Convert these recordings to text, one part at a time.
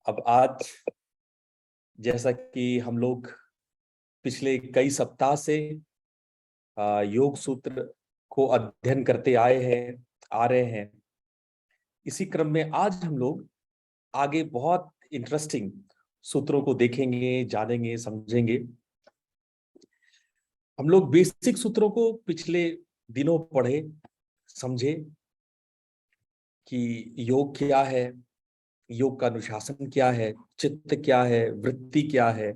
अब आज जैसा कि हम लोग पिछले कई सप्ताह से योग सूत्र को अध्ययन करते आ रहे हैं। इसी क्रम में आज हम लोग आगे बहुत इंटरेस्टिंग सूत्रों को देखेंगे, जानेंगे, समझेंगे। हम लोग बेसिक सूत्रों को पिछले दिनों पढ़े, समझे कि योग क्या है, योग का अनुशासन क्या है, चित्त क्या है, वृत्ति क्या है।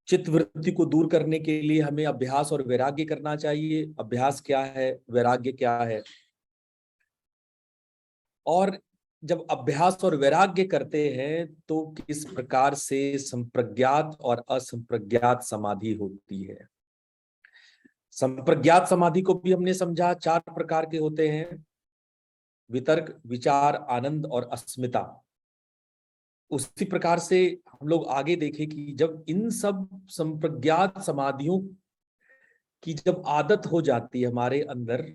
चित्त वृत्ति को दूर करने के लिए हमें अभ्यास और वैराग्य करना चाहिए। अभ्यास क्या है, वैराग्य क्या है। और जब अभ्यास और वैराग्य करते हैं तो किस प्रकार से संप्रज्ञात और असंप्रज्ञात समाधि होती है। संप्रज्ञात समाधि को भी हमने समझा, 4 प्रकार के होते हैं: वितर्क, विचार, आनंद और अस्मिता। उसी प्रकार से हम लोग आगे देखें कि जब इन सब संप्रज्ञात समाधियों की जब आदत हो जाती है हमारे अंदर,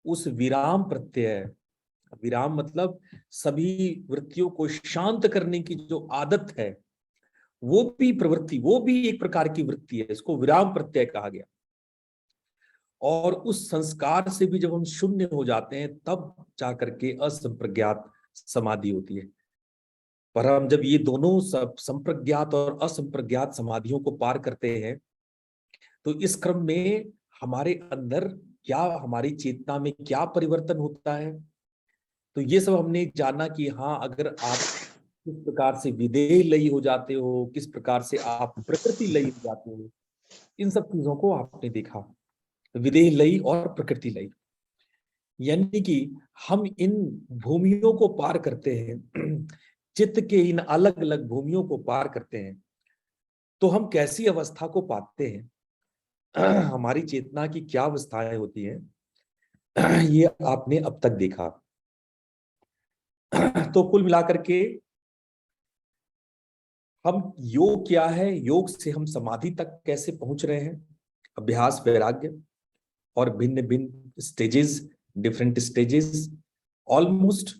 उस विराम प्रत्यय, विराम मतलब सभी वृत्तियों को शांत करने की जो आदत है, वो भी प्रवृत्ति, वो भी एक प्रकार की वृत्ति है, इसको विराम प्रत्यय कहा गया। और उस संस्कार से भी जब हम शून्य हो जाते हैं तब जाकर के असंप्रज्ञात समाधि होती है। पर हम जब ये दोनों सब संप्रज्ञात और असंप्रज्ञात समाधियों को पार करते हैं तो इस क्रम में हमारे अंदर क्या, हमारी चेतना में क्या परिवर्तन होता है। तो ये सब हमने जाना कि हाँ, अगर आप किस प्रकार से विदेह लयी हो जाते हो, किस प्रकार से आप प्रकृति लयी हो जाते हो, इन सब चीजों को आपने देखा। विदेह लयी और प्रकृति लयी, यानी कि हम इन भूमियों को पार करते हैं चित्त के इन अलग अलग भूमियों को पार करते हैं तो हम कैसी अवस्था को पाते हैं, हमारी चेतना की क्या अवस्थाएं होती हैं, ये आपने अब तक देखा। तो कुल मिलाकर के हम योग क्या है, योग से हम समाधि तक कैसे पहुंच रहे हैं, अभ्यास, वैराग्य और भिन्न भिन्न stages, different stages. Almost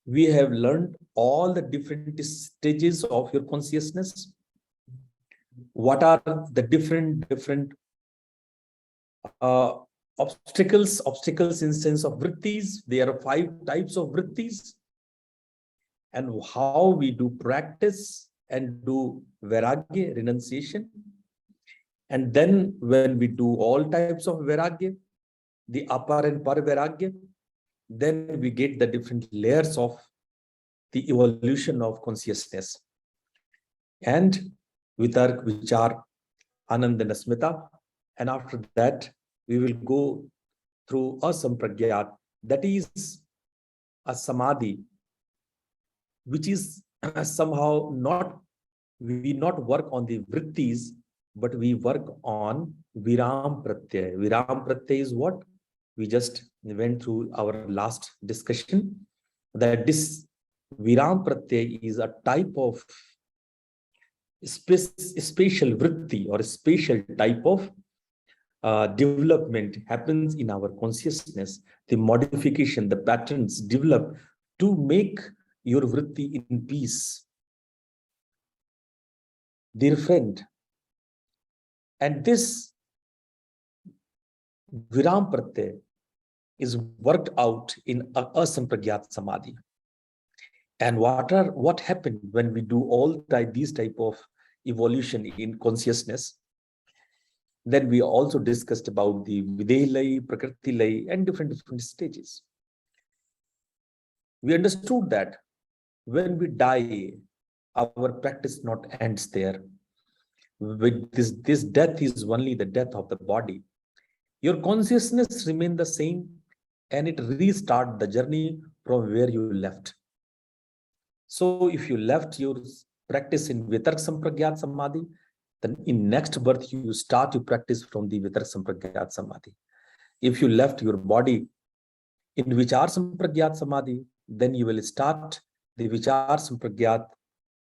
we have learned all the different stages of your consciousness. What are the different uh, obstacles in sense of vrittis. There are 5 types of vrittis, and how we do practice and do vairagya, renunciation. And then when we do all types of vairagya, the apar and par vairagya, then we get the different layers of the evolution of consciousness. And vitark, vichar, anand and asmita. And after that, we will go through asampragyat, that is a samadhi, which is somehow not, we not work on the vrittis, but we work on viram pratyay. Viram pratyay is what? We just went through our last discussion, that this viram pratyay is a type of spatial vritti or spatial type of development happens in our consciousness. The modification, the patterns develop to make your vritti in peace. Dear friend, and this viram pratyay is worked out in asampragyat samadhi. And what happened when we do all these type of evolution in consciousness? Then we also discussed about the Videha Lay, Prakriti Lay, and different stages. We understood that when we die, our practice not ends there. With this death is only the death of the body. Your consciousness remain the same, and it restart the journey from where you left. So if you left your practice in Vitark Sampragyat Samadhi, then in next birth you start to practice from the Vitark Sampragyat Samadhi. If you left your body in Vichar Sampragyat Samadhi, then you will start the Vichar Sampragyat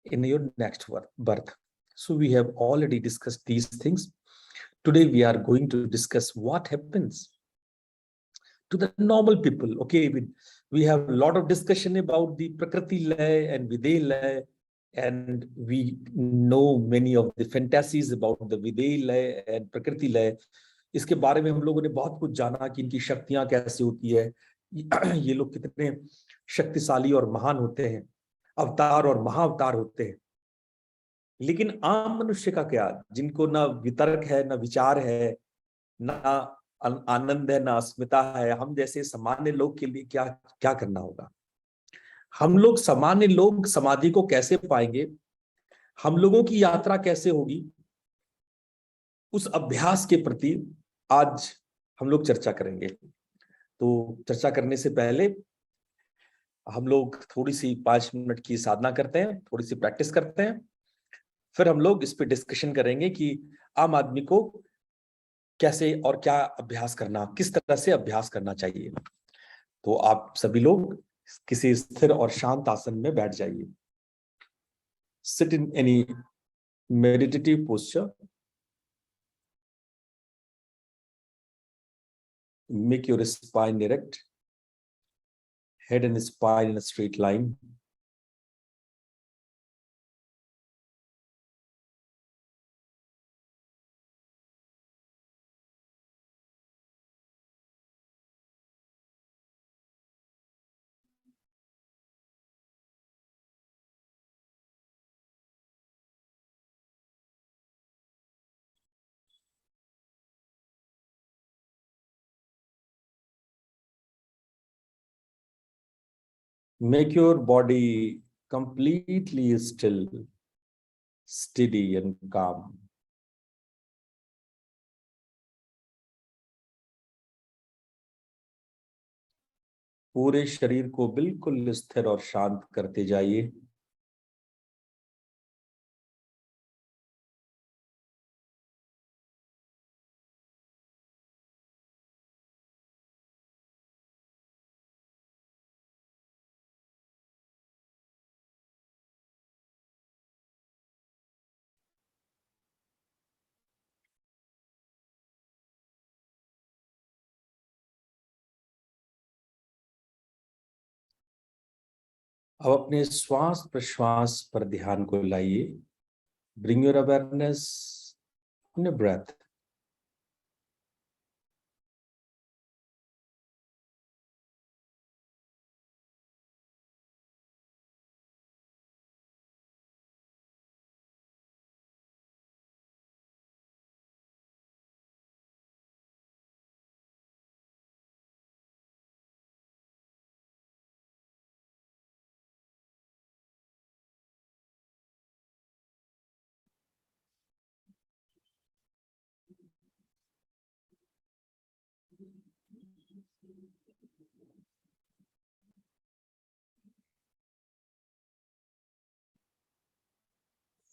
in your next birth. So we have already discussed these things. Today we are going to discuss what happens to the normal people. Okay, we have a lot of discussion about the Prakriti Lay and Videha Lay, and we know many of the fantasies about the Videhi लय and प्रकृति लय. इसके बारे में हम लोगों ने बहुत कुछ जाना कि इनकी शक्तियां कैसे होती है, ये लोग कितने शक्तिशाली और महान होते हैं, अवतार और महाअवतार होते हैं. लेकिन आम मनुष्य का क्या, जिनको ना वितर्क है, ना विचार है, ना आनंद है, ना अस्मिता है, हम जैसे सामान्य लोग के लिए क्या क्या करना होगा? हम लोग सामान्य लोग समाधि को कैसे पाएंगे? हम लोगों की यात्रा कैसे होगी? उस अभ्यास के प्रति आज हम लोग चर्चा करेंगे. तो चर्चा करने से पहले हम लोग थोड़ी सी 5 मिनट की साधना करते हैं, थोड़ी सी प्रैक्टिस करते हैं, फिर हम लोग इस पे डिस्कशन करेंगे कि आम आदमी को कैसे और क्या अभ्यास करना, किस तरह से अभ्यास करना चाहिए. तो आप सभी लोग किसी स्थिर और शांत आसन में बैठ जाइए. Sit in any meditative posture. Make your spine erect, head and spine in a straight line. Make your body completely still, steady and calm. पूरे शरीर को बिल्कुल स्थिर और शांत करते जाइए. अब अपने श्वास प्रश्वास पर ध्यान को लाइए. Bring your awareness on your breath.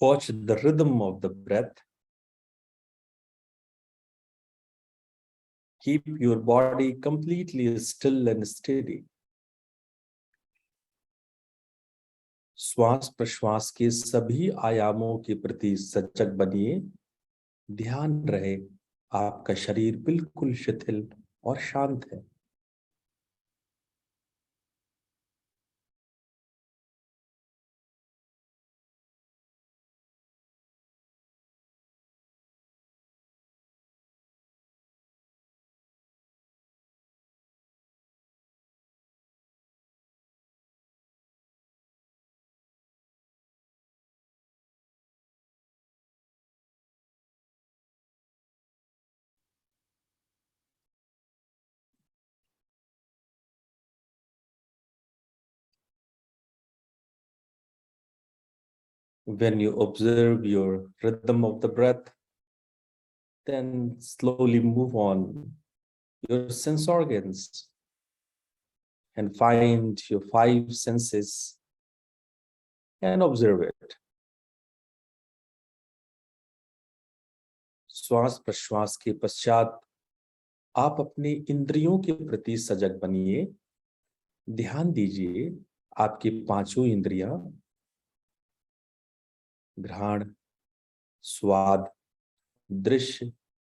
Watch the rhythm of the breath. Keep your body completely still and steady. श्वास प्रश्वास के सभी आयामों के प्रति सजग बनिए. ध्यान रहे आपका शरीर बिल्कुल शिथिल और शांत है. When you observe your rhythm of the breath, then slowly move on your sense organs and find your 5 senses and observe it. श्वास प्रश्वास के पश्चात आप अपने इंद्रियों के प्रति सजग बनिए. ध्यान दीजिए आपकी 5 इंद्रियां, घ्राण, स्वाद, दृश्य,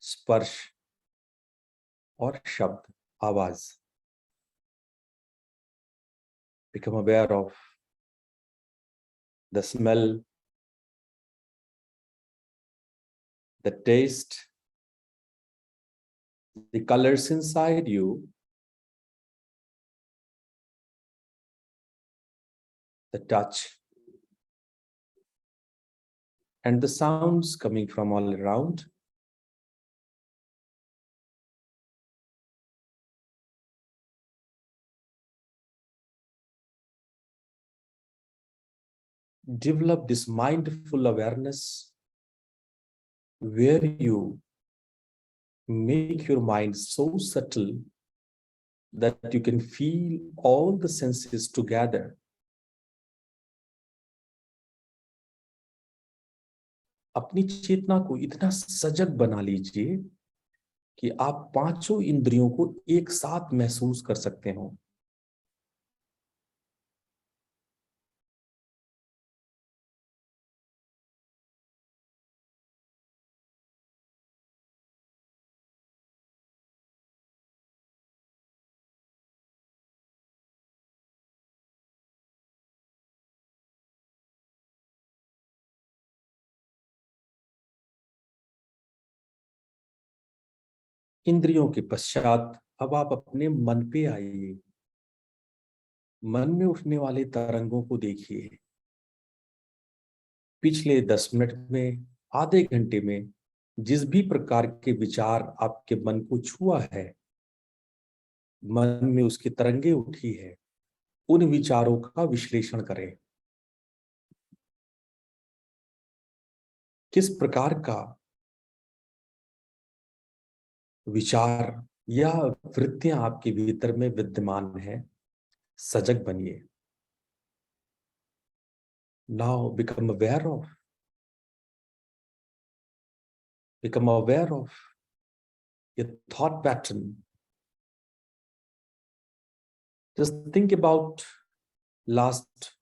स्पर्श और शब्द, आवाज. Become aware of the smell, the taste, the colors inside you, the touch, and the sounds coming from all around. Develop this mindful awareness where you make your mind so subtle that you can feel all the senses together. अपनी चेतना को इतना सजग बना लीजिए कि आप पांचों इंद्रियों को एक साथ महसूस कर सकते हो। इंद्रियों के पश्चात अब आप अपने मन पे आइए। मन में उठने वाले तरंगों को देखिए। पिछले 10 मिनट में, आधे घंटे में जिस भी प्रकार के विचार आपके मन को छुआ है, मन में उसकी तरंगे उठी है, उन विचारों का विश्लेषण करें। किस प्रकार का विचार या वृत्तियां आपके भीतर में विद्यमान है, सजग बनिए। Now become aware of your thought pattern. Just think about last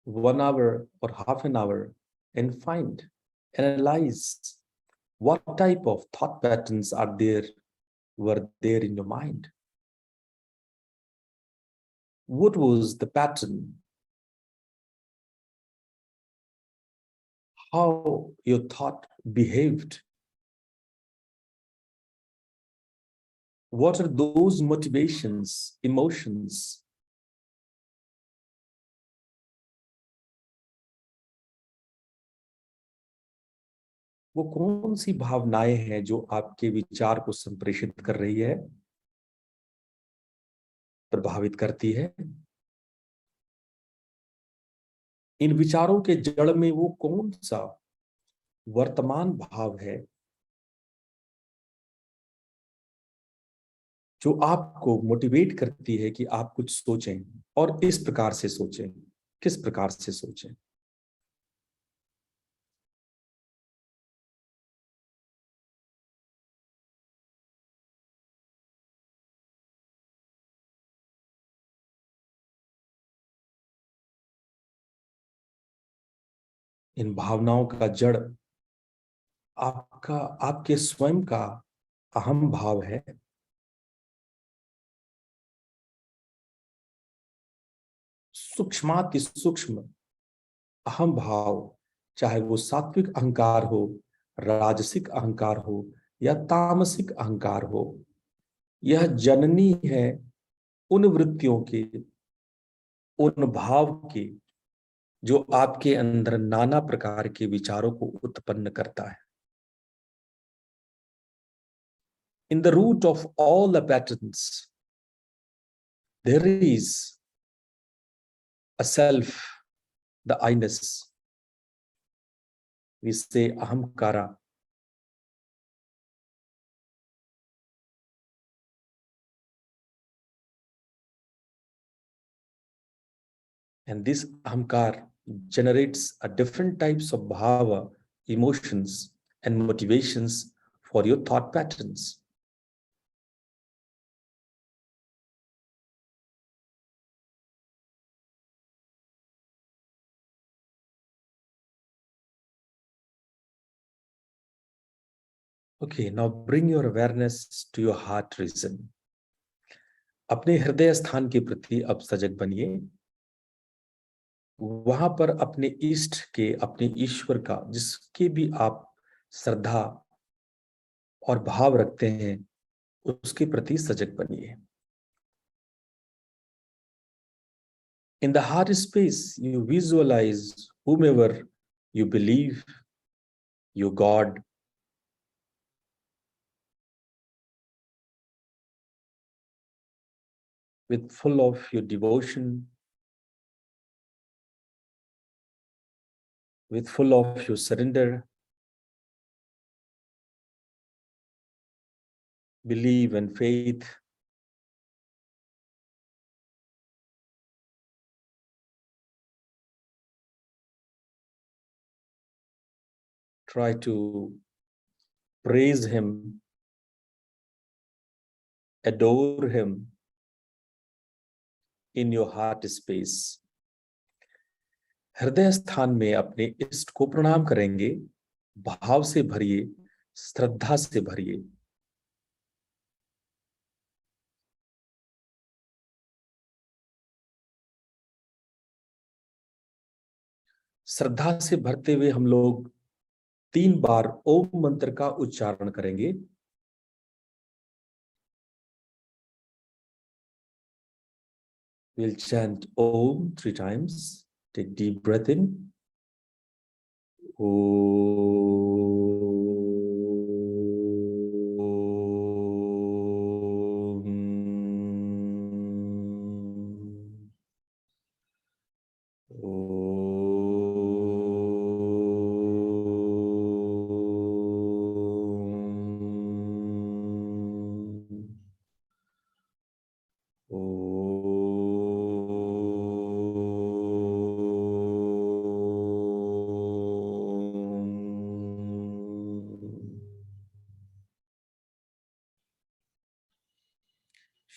1 hour or half an hour and analyze what type of thought patterns were there in your mind. What was the pattern? How your thought behaved? What are those motivations, emotions? वो कौन सी भावनाएं हैं जो आपके विचार को संप्रेषित कर रही है, प्रभावित करती है? इन विचारों के जड़ में वो कौन सा वर्तमान भाव है जो आपको मोटिवेट करती है कि आप कुछ सोचें और इस प्रकार से सोचें, किस प्रकार से सोचें? इन भावनाओं का जड़ आपके स्वयं का अहम भाव है। सूक्ष्माति सूक्ष्म अहम भाव, चाहे वो सात्विक अहंकार हो, राजसिक अहंकार हो या तामसिक अहंकार हो, यह जननी है उन वृत्तियों के, उन भाव के जो आपके अंदर नाना प्रकार के विचारों को उत्पन्न करता है। In the root of all the patterns, there is a self, the I-ness. We say ahamkara. And this ahamkar generates a different types of bhava, emotions, and motivations for your thought patterns. Okay, now bring your awareness to your heart region. अपने हृदय स्थान के प्रति अब सजग बनिए। वहां पर अपने इष्ट के, अपने ईश्वर का, जिसके भी आप श्रद्धा और भाव रखते हैं, उसके प्रति सजग बनिए। In the heart space, you visualize whomever you believe, your God, with full of your devotion, with full of your surrender, belief and faith. Try to praise Him, adore Him in your heart space. हृदय स्थान में अपने इष्ट को प्रणाम करेंगे, भाव से भरिए, श्रद्धा से भरिए। श्रद्धा से भरते हुए हम लोग 3 बार ओम मंत्र का उच्चारण करेंगे। We'll chant Om 3 times. Take deep breath in.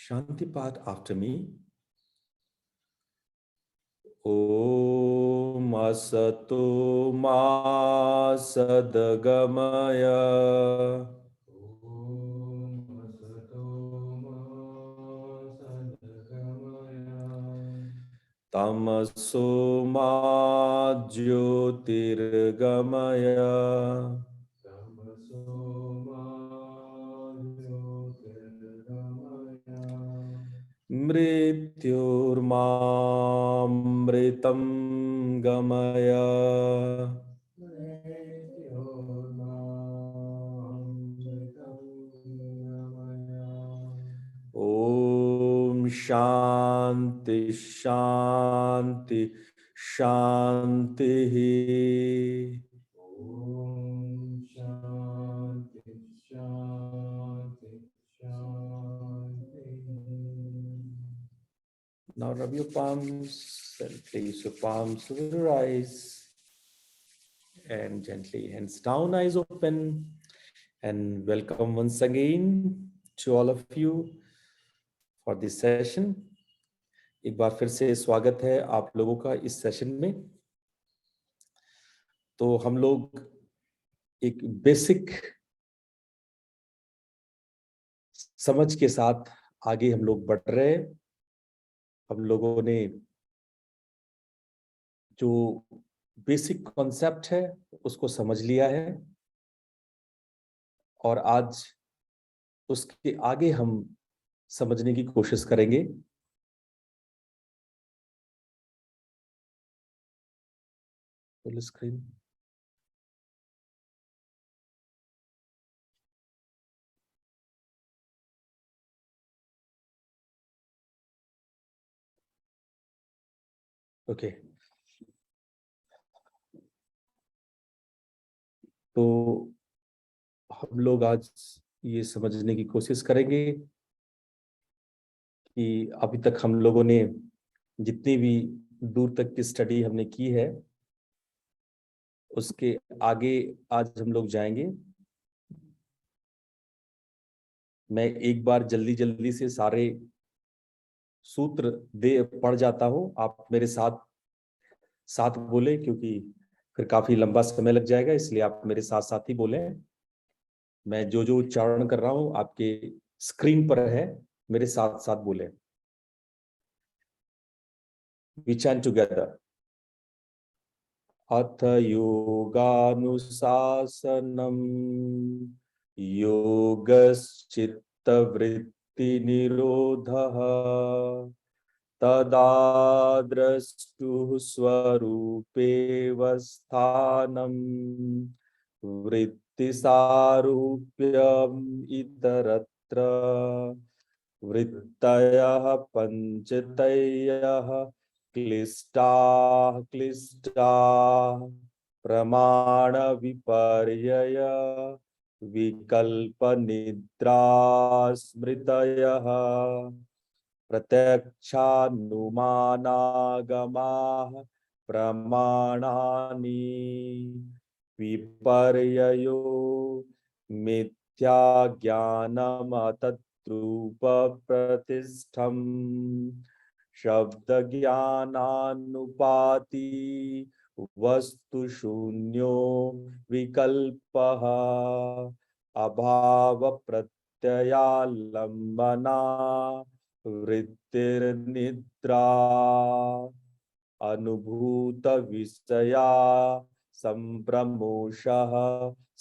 Shanti Path after me. Om Asato Ma Sadgamaya. Om Asato Ma Sadgamaya. Tamaso Ma Jyotirgamaya. Tamaso Ma Jyotirgamaya. Mrityurmamritam gamaya. Mrityormamritam gamaya. Om Shanti Shanti Shanti. Om Shanti Shanti Shanti. Now rub your palms and place your palms over your eyes and gently hands down, eyes open. And welcome once again to all of you for this session. एक बार फिर से स्वागत है आप लोगों का इस session में। तो हम लोग एक बेसिक समझ के साथ आगे हम लोग बढ़ रहे हैं। हम लोगों ने जो बेसिक कॉन्सेप्ट है उसको समझ लिया है और आज उसके आगे हम समझने की कोशिश करेंगे। Full screen. ओके, तो हम लोग आज ये समझने की कोशिश करेंगे कि अभी तक हम लोगों ने जितनी भी दूर तक की स्टडी हमने की है उसके आगे आज हम लोग जाएंगे। मैं एक बार जल्दी जल्दी से सारे सूत्र दे पढ़ जाता हूं, आप मेरे साथ साथ बोले, क्योंकि फिर काफी लंबा समय लग जाएगा, इसलिए आप मेरे साथ साथ ही बोले। मैं जो जो उच्चारण कर रहा हूं आपके स्क्रीन पर है, मेरे साथ साथ बोले। We chant together. अथ योगानुशासनम् योगश्चित्तवृत्तिनिरोधः तदा द्रष्टुः स्वरूपेऽवस्थानम् वृत्तिसारूप्यम् इतरत्र वृत्तयः पञ्चतयः क्लिष्टाः क्लिष्टाः प्रमाण विपर्यय विकल्प निद्रा स्मृतयः प्रत्यक्षानुमानागमाः प्रमाणानि विपर्ययो मिथ्या ज्ञानमतद्रूप प्रतिष्ठम् शब्द ज्ञानानुपाति वस्तु शून्यो विकल्पः अभाव प्रत्ययालंबना वृत्तिर्निद्रा अनुभूत विषया संप्रमोषः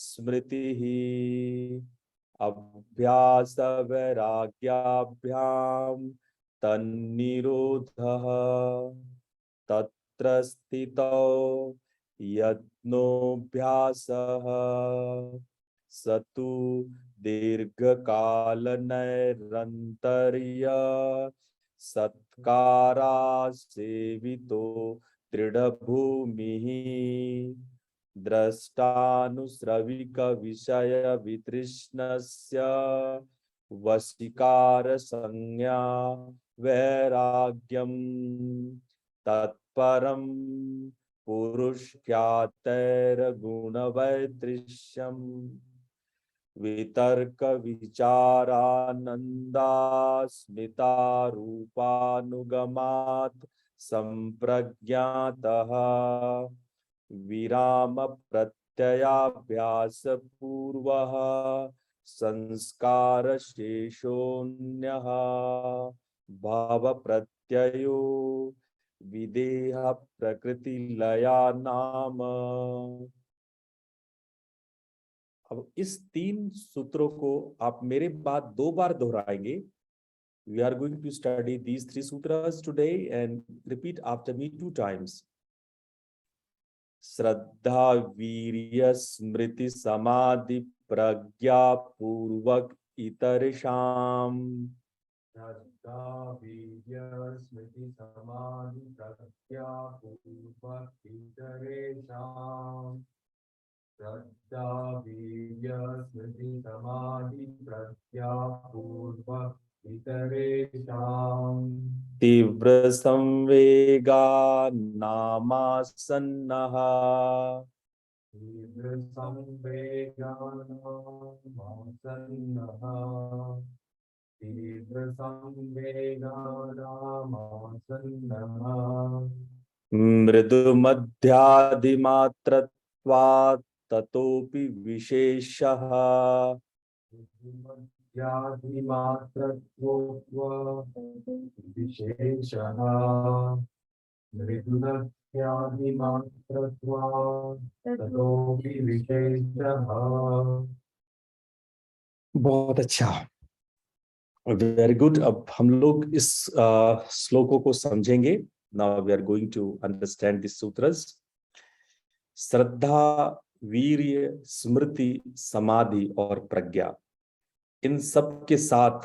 स्मृतिः अभ्यास वैराग्याभ्याम तन्निरोधः तत्र स्थितो यत्नोऽभ्यासः सतु दीर्घकालनैरन्तर्य सत्कारा सेवितो दृढ़भूमिः द्रष्टानुश्रविक विषय वितृष्णस्य वशीकार संज्ञा वैराग्यम तत्परम पुरुषख्यातैर्गुण वैदृश्यम वितर्क विचारानंदास्मिता रूपानुगमात् संप्रज्ञातः विराम प्रत्ययाभ्यास पूर्वः संस्कार शेषोऽन्यः भाव प्रत्ययो विदेह प्रकृति लया नाम। अब इस 3 सूत्रों को आप मेरे बाद 2 बार दोहराएंगे। We are going to study these 3 sutras today and repeat after me 2 times. श्रद्धा वीर्य स्मृति समाधि प्रज्ञा पूर्वक इतरेषाम श्रद्धा वीर्य स्मृति समाधि प्रज्ञा पूर्वक इतरेषाम श्रद्धा वीर्य स्मृति समाधि प्रज्ञा पूर्वक इतरेषाम तीव्र संवेगा नामासन्नः तीव्र संवेगानामासन्नः तीव्र संवेगानामासन्नः मृदु मध्यादिमात्रत्वात् ततोपि विशेषः विशेषः मृदुलत्यादिमात्रत्वात् विशेषः। बहुत अच्छा, वेरी गुड। अब हम लोग इस श्लोकों को समझेंगे। Now we are going to understand this sutras. श्रद्धा, वीर्य, स्मृति, समाधि और प्रज्ञा, इन सब के साथ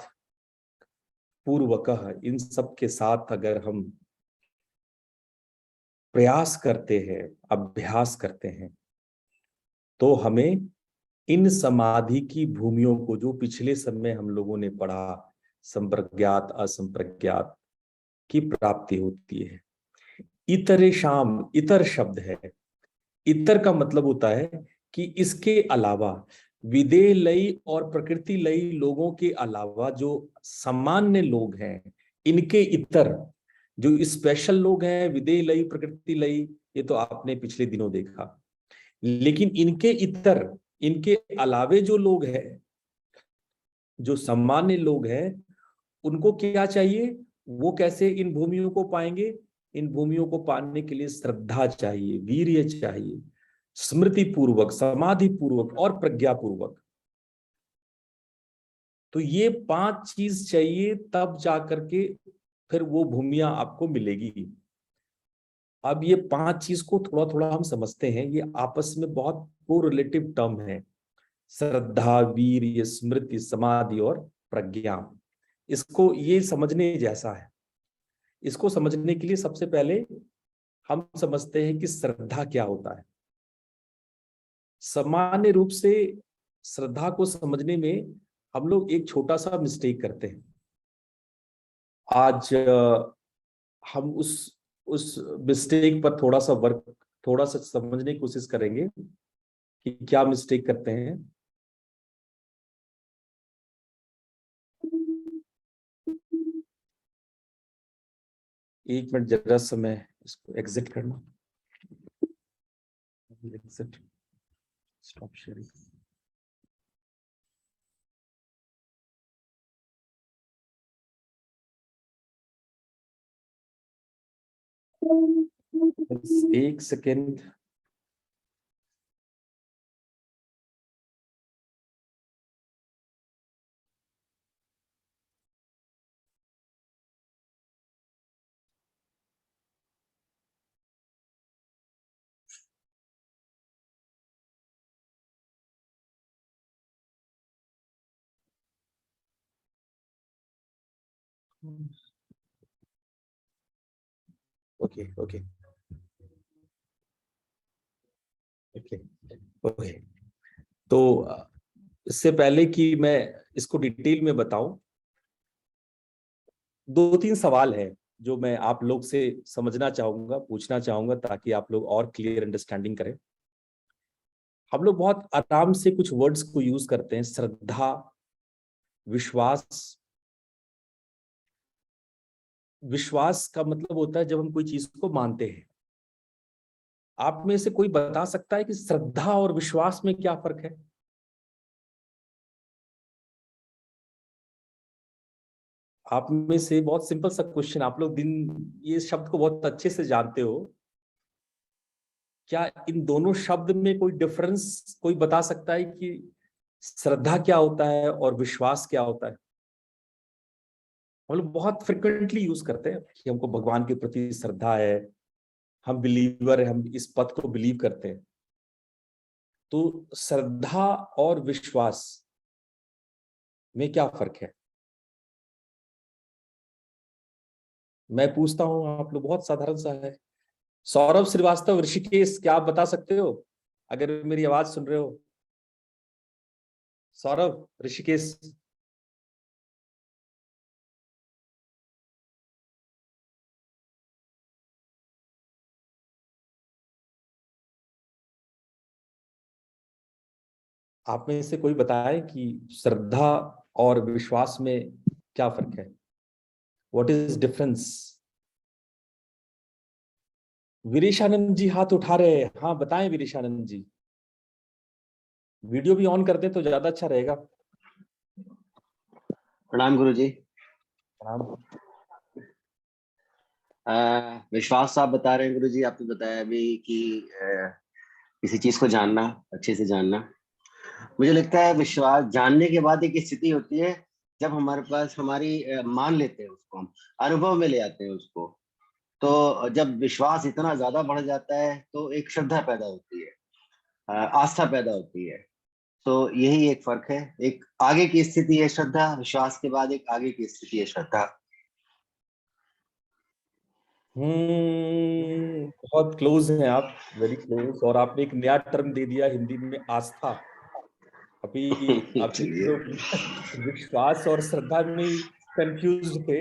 पूर्वकः, इन सब के साथ अगर हम प्रयास करते हैं, अभ्यास करते हैं, तो हमें इन समाधि की भूमियों को, जो पिछले समय हम लोगों ने पढ़ा, संप्रज्ञात असंप्रज्ञात, की प्राप्ति होती है। इतरेषाम, इतर शब्द है। इतर का मतलब होता है कि इसके अलावा, विदेह लयी और प्रकृति लयी लोगों के अलावा जो सामान्य लोग हैं, इनके इतर, जो स्पेशल लोग हैं, विदेह लयी प्रकृति लयी, ये तो आपने पिछले दिनों देखा। लेकिन इनके इतर, इनके अलावे जो लोग हैं, जो सामान्य लोग हैं, उनको क्या चाहिए? वो कैसे इन भूमियों को पाएंगे? इन भूमियों को पाने के लिए श्रद्धा चाहिए, वीर्य चाहिए, स्मृति पूर्वक, समाधि पूर्वक और प्रज्ञा पूर्वक। तो ये 5 चीज चाहिए, तब जाकर के फिर वो भूमियां आपको मिलेगी। अब ये 5 चीज को थोड़ा थोड़ा हम समझते हैं, ये आपस में बहुत कोरिलेटिव टर्म है। श्रद्धा, वीर्य, स्मृति, समाधि और प्रज्ञा। इसको ये समझने जैसा है। इसको समझने के लिए सबसे पहले हम समझते हैं कि श्रद्धा क्या होता है। सामान्य रूप से श्रद्धा को समझने में हम लोग एक छोटा सा मिस्टेक करते हैं। आज हम उस मिस्टेक पर थोड़ा सा समझने की कोशिश करेंगे कि क्या मिस्टेक करते हैं। एक मिनट, जरा समय इसको एग्जिट करना। Exit, stop sharing. बस 1 second. Okay okay okay okay. तो इससे पहले कि मैं इसको डिटेल में बताऊं, 2-3 सवाल है जो मैं आप लोग से समझना चाहूंगा, पूछना चाहूंगा, ताकि आप लोग और क्लियर अंडरस्टैंडिंग करें। हम लोग बहुत आराम से कुछ वर्ड्स को यूज करते हैं, श्रद्धा, विश्वास। विश्वास का मतलब होता है जब हम कोई चीज को मानते हैं। आप में से कोई बता सकता है कि श्रद्धा और विश्वास में क्या फर्क है? आप में से बहुत सिंपल सा क्वेश्चन, आप लोग ये शब्द को बहुत अच्छे से जानते हो। क्या इन दोनों शब्द में कोई डिफरेंस कोई बता सकता है कि श्रद्धा क्या होता है और विश्वास क्या होता है? हम लोग बहुत फ्रिक्वेंटली यूज करते हैं कि हमको भगवान के प्रति श्रद्धा है, हम बिलीवर है, हम इस पद को बिलीव करते हैं। तो श्रद्धा और विश्वास में क्या फर्क है? मैं पूछता हूं, आप लोग, बहुत साधारण सा है। सौरभ श्रीवास्तव, ऋषिकेश, क्या आप बता सकते हो अगर मेरी आवाज सुन रहे हो? सौरभ, ऋषिकेश। आप में से कोई बताए कि श्रद्धा और विश्वास में क्या फर्क है? What is difference? Vireshanand ji हाथ उठा रहे हैं। हाँ बताएं वीरेशानंद जी। वीडियो भी ऑन कर दें तो ज्यादा अच्छा रहेगा। प्रणाम गुरुजी। प्रणाम। विश्वास आप बता रहे हैं गुरुजी, आपने बताया अभी कि किसी चीज को जानना, अच्छे से जानना। मुझे लगता है विश्वास जानने के बाद एक स्थिति होती है जब हमारे पास मान लेते हैं उसको, हम अनुभव में ले आते हैं उसको। तो जब विश्वास इतना ज्यादा बढ़ जाता है तो एक श्रद्धा पैदा होती है, आस्था पैदा होती है। तो यही एक फर्क है। एक आगे की स्थिति है श्रद्धा, विश्वास के बाद एक आगे की स्थिति है श्रद्धा। बहुत क्लोज हैं आप, वेरी क्लोज। और आपने एक नया टर्म दे दिया हिंदी में, आस्था। अभी अभी चलिए। जो विश्वास और श्रद्धा में कंफ्यूज थे,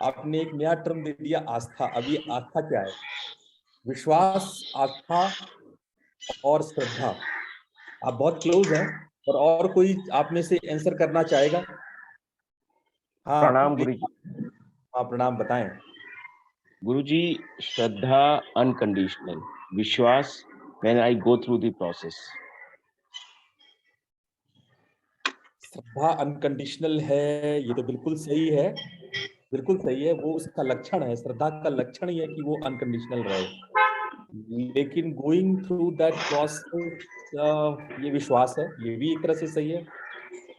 आपने एक नया टर्म दे दिया, आस्था। अभी आस्था क्या है? विश्वास, आस्था और श्रद्धा, आप बहुत क्लोज हैं। और कोई आप में से आंसर करना चाहेगा? हाँ प्रणाम प्लीज। गुरुजी। हाँ प्रणाम, बताएं। गुरुजी, श्रद्धा अनकंडीशनल, विश्वास when I go through the process. Shraddha unconditional है, ये तो बिल्कुल सही है। बिल्कुल सही है, वो उसका लक्षण है, श्रद्धा का लक्षण ही है कि वो अनकंडीशनल रहे। लेकिन गोइंग थ्रू दैट प्रोसेस, ये विश्वास है, ये भी एक तरह से सही है,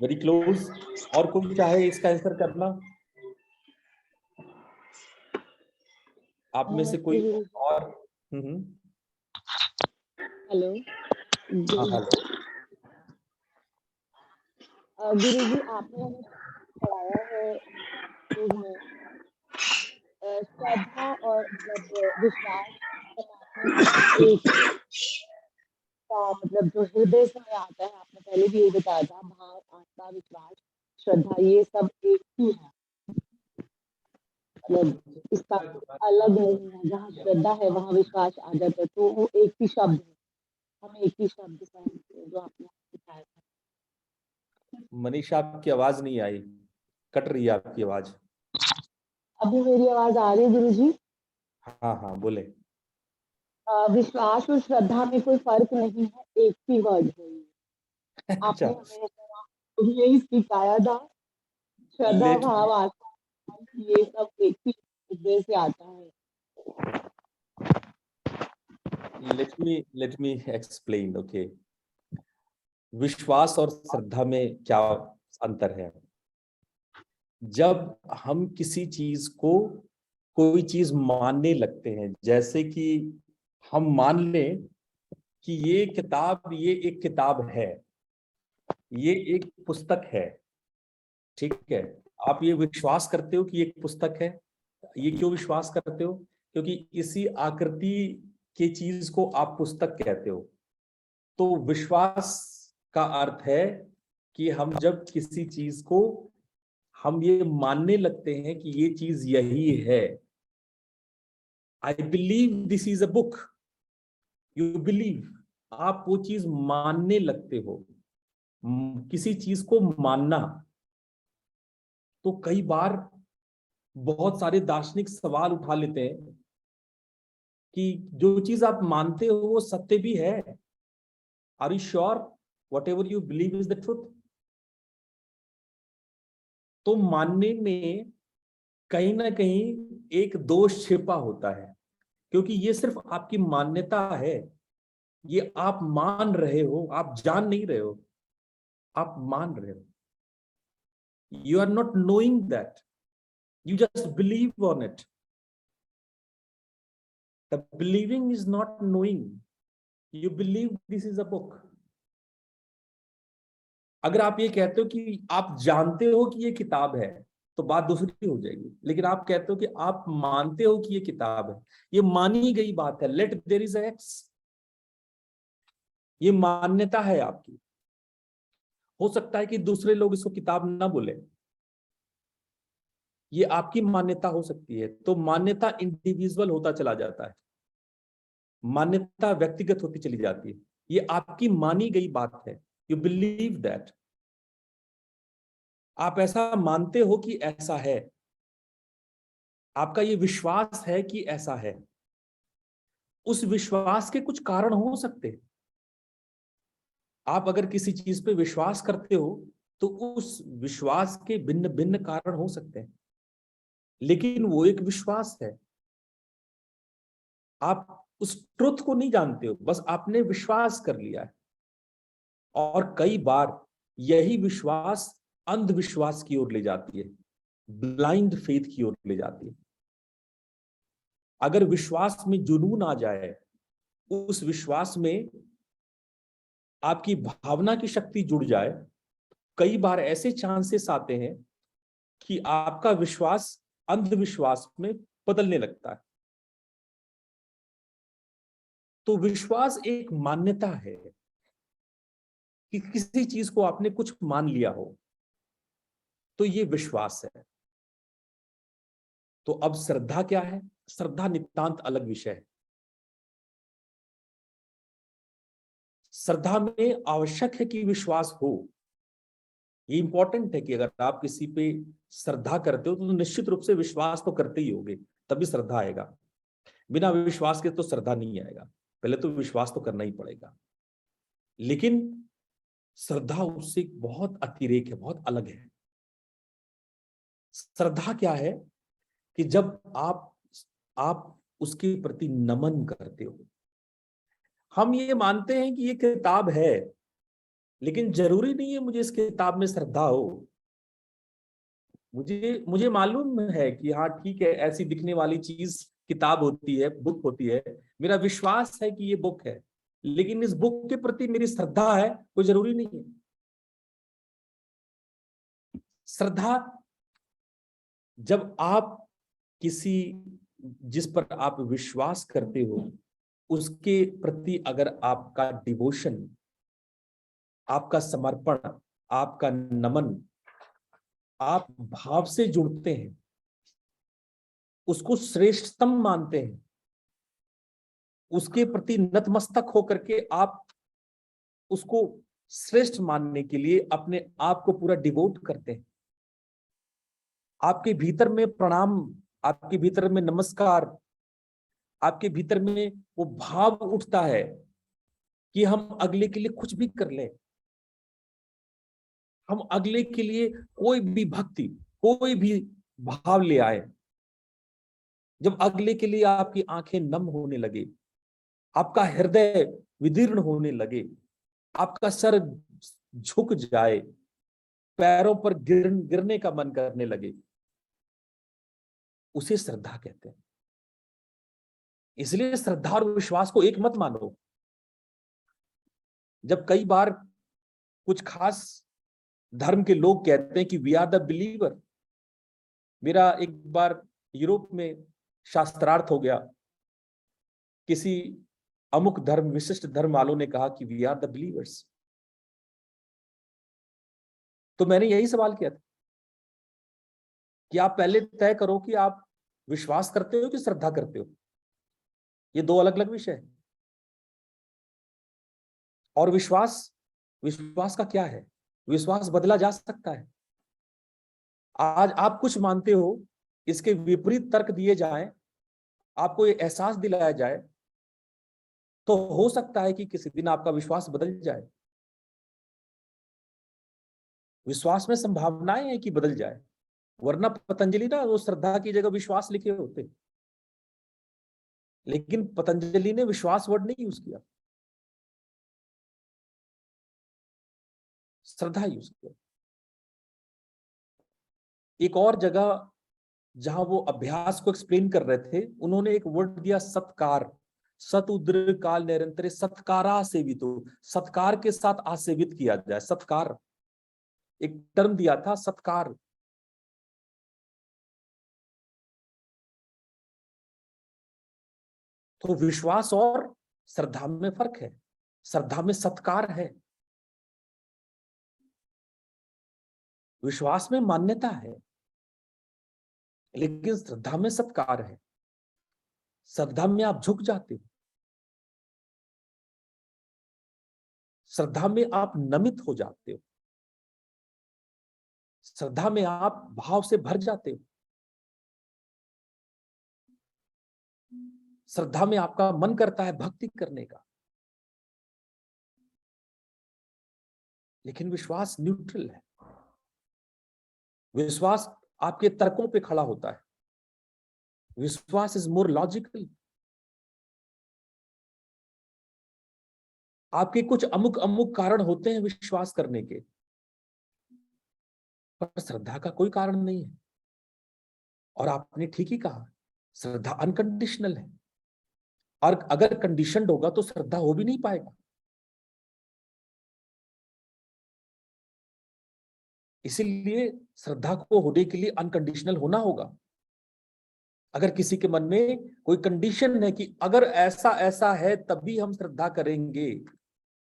वेरी क्लोज। और कोई चाहे इसका आंसर करना, आप में से कोई और? हम्म। हेलो हाँ, हेलो। गुरु जी, आपने हमें पढ़ाया है स्कूल में श्रद्धा और मतलब विश्वास परमात्मा से एक का मतलब जो हृदय से हमें आता है, आपने पहले भी यही बताया था, भाव, आस्था, विश्वास, श्रद्धा, ये सब एक ही है। मतलब इसका कोई अलग नहीं है, जहाँ श्रद्धा है वहाँ विश्वास आ जाता है, तो वो एक ही शब्द है, हम एक ही शब्द समझते हैं, जो आपने बताया था। मनीषा, आपकी आवाज नहीं आई, कट रही है आपकी आवाज। अभी मेरी आवाज आ रही है गुरु जी? हाँ हाँ, बोले। विश्वास और श्रद्धा में कोई फर्क नहीं है, एक ही वर्ड है ये। अच्छा, आपने हमें यही सिखाया था, श्रद्धा, लेट भाव, आस्था, ये सब एक ही हृदय से आता है। Let me explain, okay. विश्वास और श्रद्धा में क्या अंतर है? जब हम किसी चीज को, कोई चीज मानने लगते हैं, जैसे कि हम मान लें कि ये एक किताब है, ये एक पुस्तक है, ठीक है। आप ये विश्वास करते हो कि ये एक पुस्तक है। ये क्यों विश्वास करते हो? क्योंकि इसी आकृति की चीज को आप पुस्तक कहते हो। तो विश्वास का अर्थ है कि हम जब किसी चीज को हम ये मानने लगते हैं कि ये चीज यही है। I believe this is a book, you believe, आप वो चीज मानने लगते हो। किसी चीज को मानना, तो कई बार बहुत सारे दार्शनिक सवाल उठा लेते हैं कि जो चीज आप मानते हो वो सत्य भी है। Are you sure whatever you believe is the truth? तो मानने में कहीं ना कहीं एक दोष छिपा होता है, क्योंकि ये सिर्फ आपकी मान्यता है, ये आप मान रहे हो, आप जान नहीं रहे हो, आप मान रहे हो। You are not knowing that, you just believe on it. The believing is not knowing. You believe this is a book. अगर आप ये कहते हो कि आप जानते हो कि ये किताब है, तो बात दूसरी हो जाएगी। लेकिन आप कहते हो कि आप मानते हो कि ये किताब है, ये मानी गई बात है। लेट देयर इज एक्स, ये मान्यता है आपकी। हो सकता है कि दूसरे लोग इसको किताब ना बोले, ये आपकी मान्यता हो सकती है। तो मान्यता इंडिविजुअल होता चला जाता है, मान्यता व्यक्तिगत होती चली जाती है। ये आपकी मानी गई बात है, यू बिलीव दैट, आप ऐसा मानते हो कि ऐसा है, आपका ये विश्वास है कि ऐसा है। उस विश्वास के कुछ कारण हो सकते हैं। आप अगर किसी चीज पे विश्वास करते हो तो उस विश्वास के भिन्न भिन्न कारण हो सकते हैं, लेकिन वो एक विश्वास है। आप उस ट्रुथ को नहीं जानते हो, बस आपने विश्वास कर लिया है। और कई बार यही विश्वास अंधविश्वास की ओर ले जाती है, ब्लाइंड फेथ की ओर ले जाती है। अगर विश्वास में जुनून आ जाए, उस विश्वास में आपकी भावना की शक्ति जुड़ जाए, कई बार ऐसे चांसेस आते हैं कि आपका विश्वास अंधविश्वास में बदलने लगता है। तो विश्वास एक मान्यता है कि किसी चीज को आपने कुछ मान लिया हो, तो ये विश्वास है। तो अब श्रद्धा क्या है? श्रद्धा नितांत अलग विषय है। श्रद्धा में आवश्यक है कि विश्वास हो। ये इंपॉर्टेंट है कि अगर आप किसी पे श्रद्धा करते हो तो निश्चित रूप से विश्वास तो करते ही होगे, तभी श्रद्धा आएगा। बिना विश्वास के तो श्रद्धा नहीं आएगा, पहले तो विश्वास तो करना ही पड़ेगा। लेकिन श्रद्धा उससे बहुत अतिरेक है, बहुत अलग है। श्रद्धा क्या है? कि जब आप उसके प्रति नमन करते हो। हम ये मानते हैं कि ये किताब है, लेकिन जरूरी नहीं है मुझे इस किताब में श्रद्धा हो। मुझे मालूम है कि हाँ ठीक है, ऐसी दिखने वाली चीज किताब होती है, बुक होती है, मेरा विश्वास है कि ये बुक है, लेकिन इस बुक के प्रति मेरी श्रद्धा है कोई जरूरी नहीं है। श्रद्धा जब आप किसी जिस पर आप विश्वास करते हो उसके प्रति अगर आपका डिवोशन, आपका समर्पण, आपका नमन, आप भाव से जुड़ते हैं, उसको श्रेष्ठतम मानते हैं, उसके प्रति नतमस्तक होकर के आप उसको श्रेष्ठ मानने के लिए अपने आप को पूरा डिवोट करते हैं। आपके भीतर में प्रणाम, आपके भीतर में नमस्कार, आपके भीतर में वो भाव उठता है कि हम अगले के लिए कुछ भी कर लें, हम अगले के लिए कोई भी भक्ति, कोई भी भाव ले आए। जब अगले के लिए आपकी आंखें नम होने लगे, आपका हृदय विदीर्ण होने लगे, आपका सर झुक जाए, पैरों पर गिरने का मन करने लगे, उसे श्रद्धा कहते हैं। इसलिए श्रद्धा और विश्वास को एक मत मानो। जब कई बार कुछ खास धर्म के लोग कहते हैं कि वी आर द बिलीवर, मेरा एक बार यूरोप में शास्त्रार्थ हो गया, किसी अमुक धर्म, विशिष्ट धर्म वालों ने कहा कि वी आर द बिलीवर्स। तो मैंने यही सवाल किया था कि आप पहले तय करो कि आप विश्वास करते हो कि श्रद्धा करते हो। ये दो अलग अलग विषय है। और विश्वास का क्या है? विश्वास बदला जा सकता है। आज आप कुछ मानते हो, इसके विपरीत तर्क दिए जाए, आपको ये एहसास दिलाया जाए, तो हो सकता है कि किसी दिन आपका विश्वास बदल जाए। विश्वास में संभावनाएं हैं कि बदल जाए, वरना पतंजलि ना वो श्रद्धा की जगह विश्वास लिखे होते, लेकिन पतंजलि ने विश्वास वर्ड नहीं यूज किया, श्रद्धा यूज किया। एक और जगह जहां वो अभ्यास को एक्सप्लेन कर रहे थे, उन्होंने एक वर्ड दिया सत्कार, सतुद्र काल निरंतर सत्कारा सेवित हो, सत्कार के साथ आसेवित किया जाए। सत्कार एक टर्म दिया था, सत्कार। तो विश्वास और श्रद्धा में फर्क है। श्रद्धा में सत्कार है, विश्वास में मान्यता है, लेकिन श्रद्धा में सत्कार है। श्रद्धा में आप झुक जाते हो, श्रद्धा में आप नमित हो जाते हो, श्रद्धा में आप भाव से भर जाते हो, श्रद्धा में आपका मन करता है भक्ति करने का। लेकिन विश्वास न्यूट्रल है। विश्वास आपके तर्कों पे खड़ा होता है। विश्वास इज मोर लॉजिकल। आपके कुछ अमुक कारण होते हैं विश्वास करने के, पर श्रद्धा का कोई कारण नहीं है। और आपने ठीक ही कहा, श्रद्धा अनकंडीशनल है, और अगर कंडीशनड होगा तो श्रद्धा हो भी नहीं पाएगा। इसीलिए श्रद्धा को होने के लिए अनकंडीशनल होना होगा। अगर किसी के मन में कोई कंडीशन है कि अगर ऐसा ऐसा है तभी हम श्रद्धा करेंगे,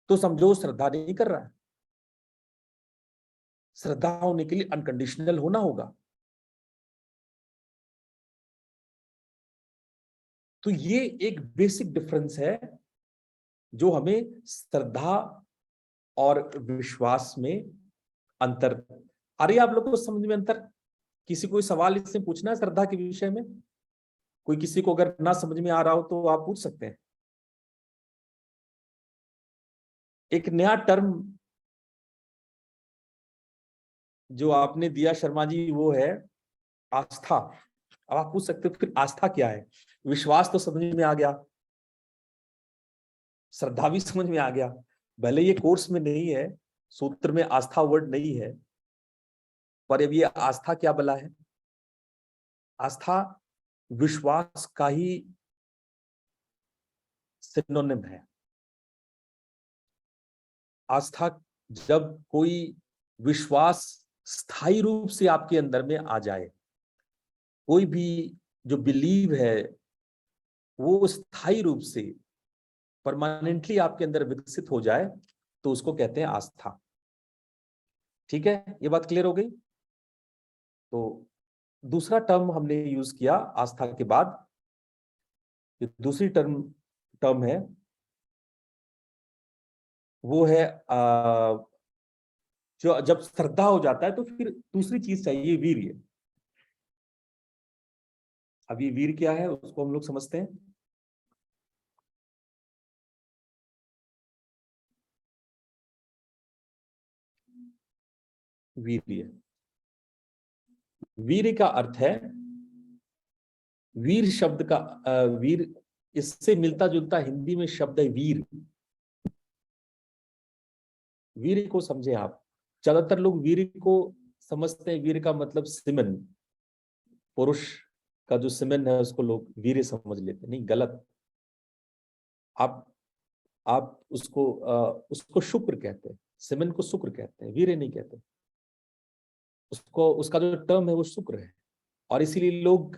तो समझो श्रद्धा नहीं कर रहा है। श्रद्धा होने के लिए अनकंडीशनल होना होगा। तो ये एक बेसिक डिफरेंस है जो हमें श्रद्धा और विश्वास में अंतर। अरे आप लोगों को समझ में अंतर? किसी कोई सवाल इससे पूछना है श्रद्धा के विषय में? कोई किसी को अगर ना समझ में आ रहा हो तो आप पूछ सकते हैं। एक नया टर्म जो आपने दिया शर्मा जी, वो है आस्था। अब आप पूछ सकते हो फिर आस्था क्या है? विश्वास तो समझ में आ गया, श्रद्धा भी समझ में आ गया, भले ये कोर्स में नहीं है, सूत्र में आस्था वर्ड नहीं है, पर अब ये आस्था क्या बला है? आस्था विश्वास का ही सिनोनिम है। आस्था, जब कोई विश्वास स्थायी रूप से आपके अंदर में आ जाए, कोई भी जो बिलीव है वो स्थायी रूप से परमानेंटली आपके अंदर विकसित हो जाए, तो उसको कहते हैं आस्था। ठीक है, ये बात क्लियर हो गई? तो दूसरा टर्म हमने यूज किया आस्था के बाद, ये दूसरी टर्म है, वो है जो जब श्रद्धा हो जाता है तो फिर दूसरी चीज चाहिए, वीर्य। अब ये वीर क्या है उसको हम लोग समझते हैं। वीर्य, वीर का अर्थ है, वीर शब्द का वीर, इससे मिलता जुलता हिंदी में शब्द है वीर। वीर को समझे आप, ज्यादातर लोग वीर को समझते हैं, वीर का मतलब सीमेन, पुरुष का जो सीमेन है उसको लोग वीर समझ लेते हैं। नहीं, गलत। आप उसको शुक्र कहते हैं, सीमेन को शुक्र कहते हैं, वीर नहीं कहते उसको। उसका जो टर्म है वो शुक्र है, और इसीलिए लोग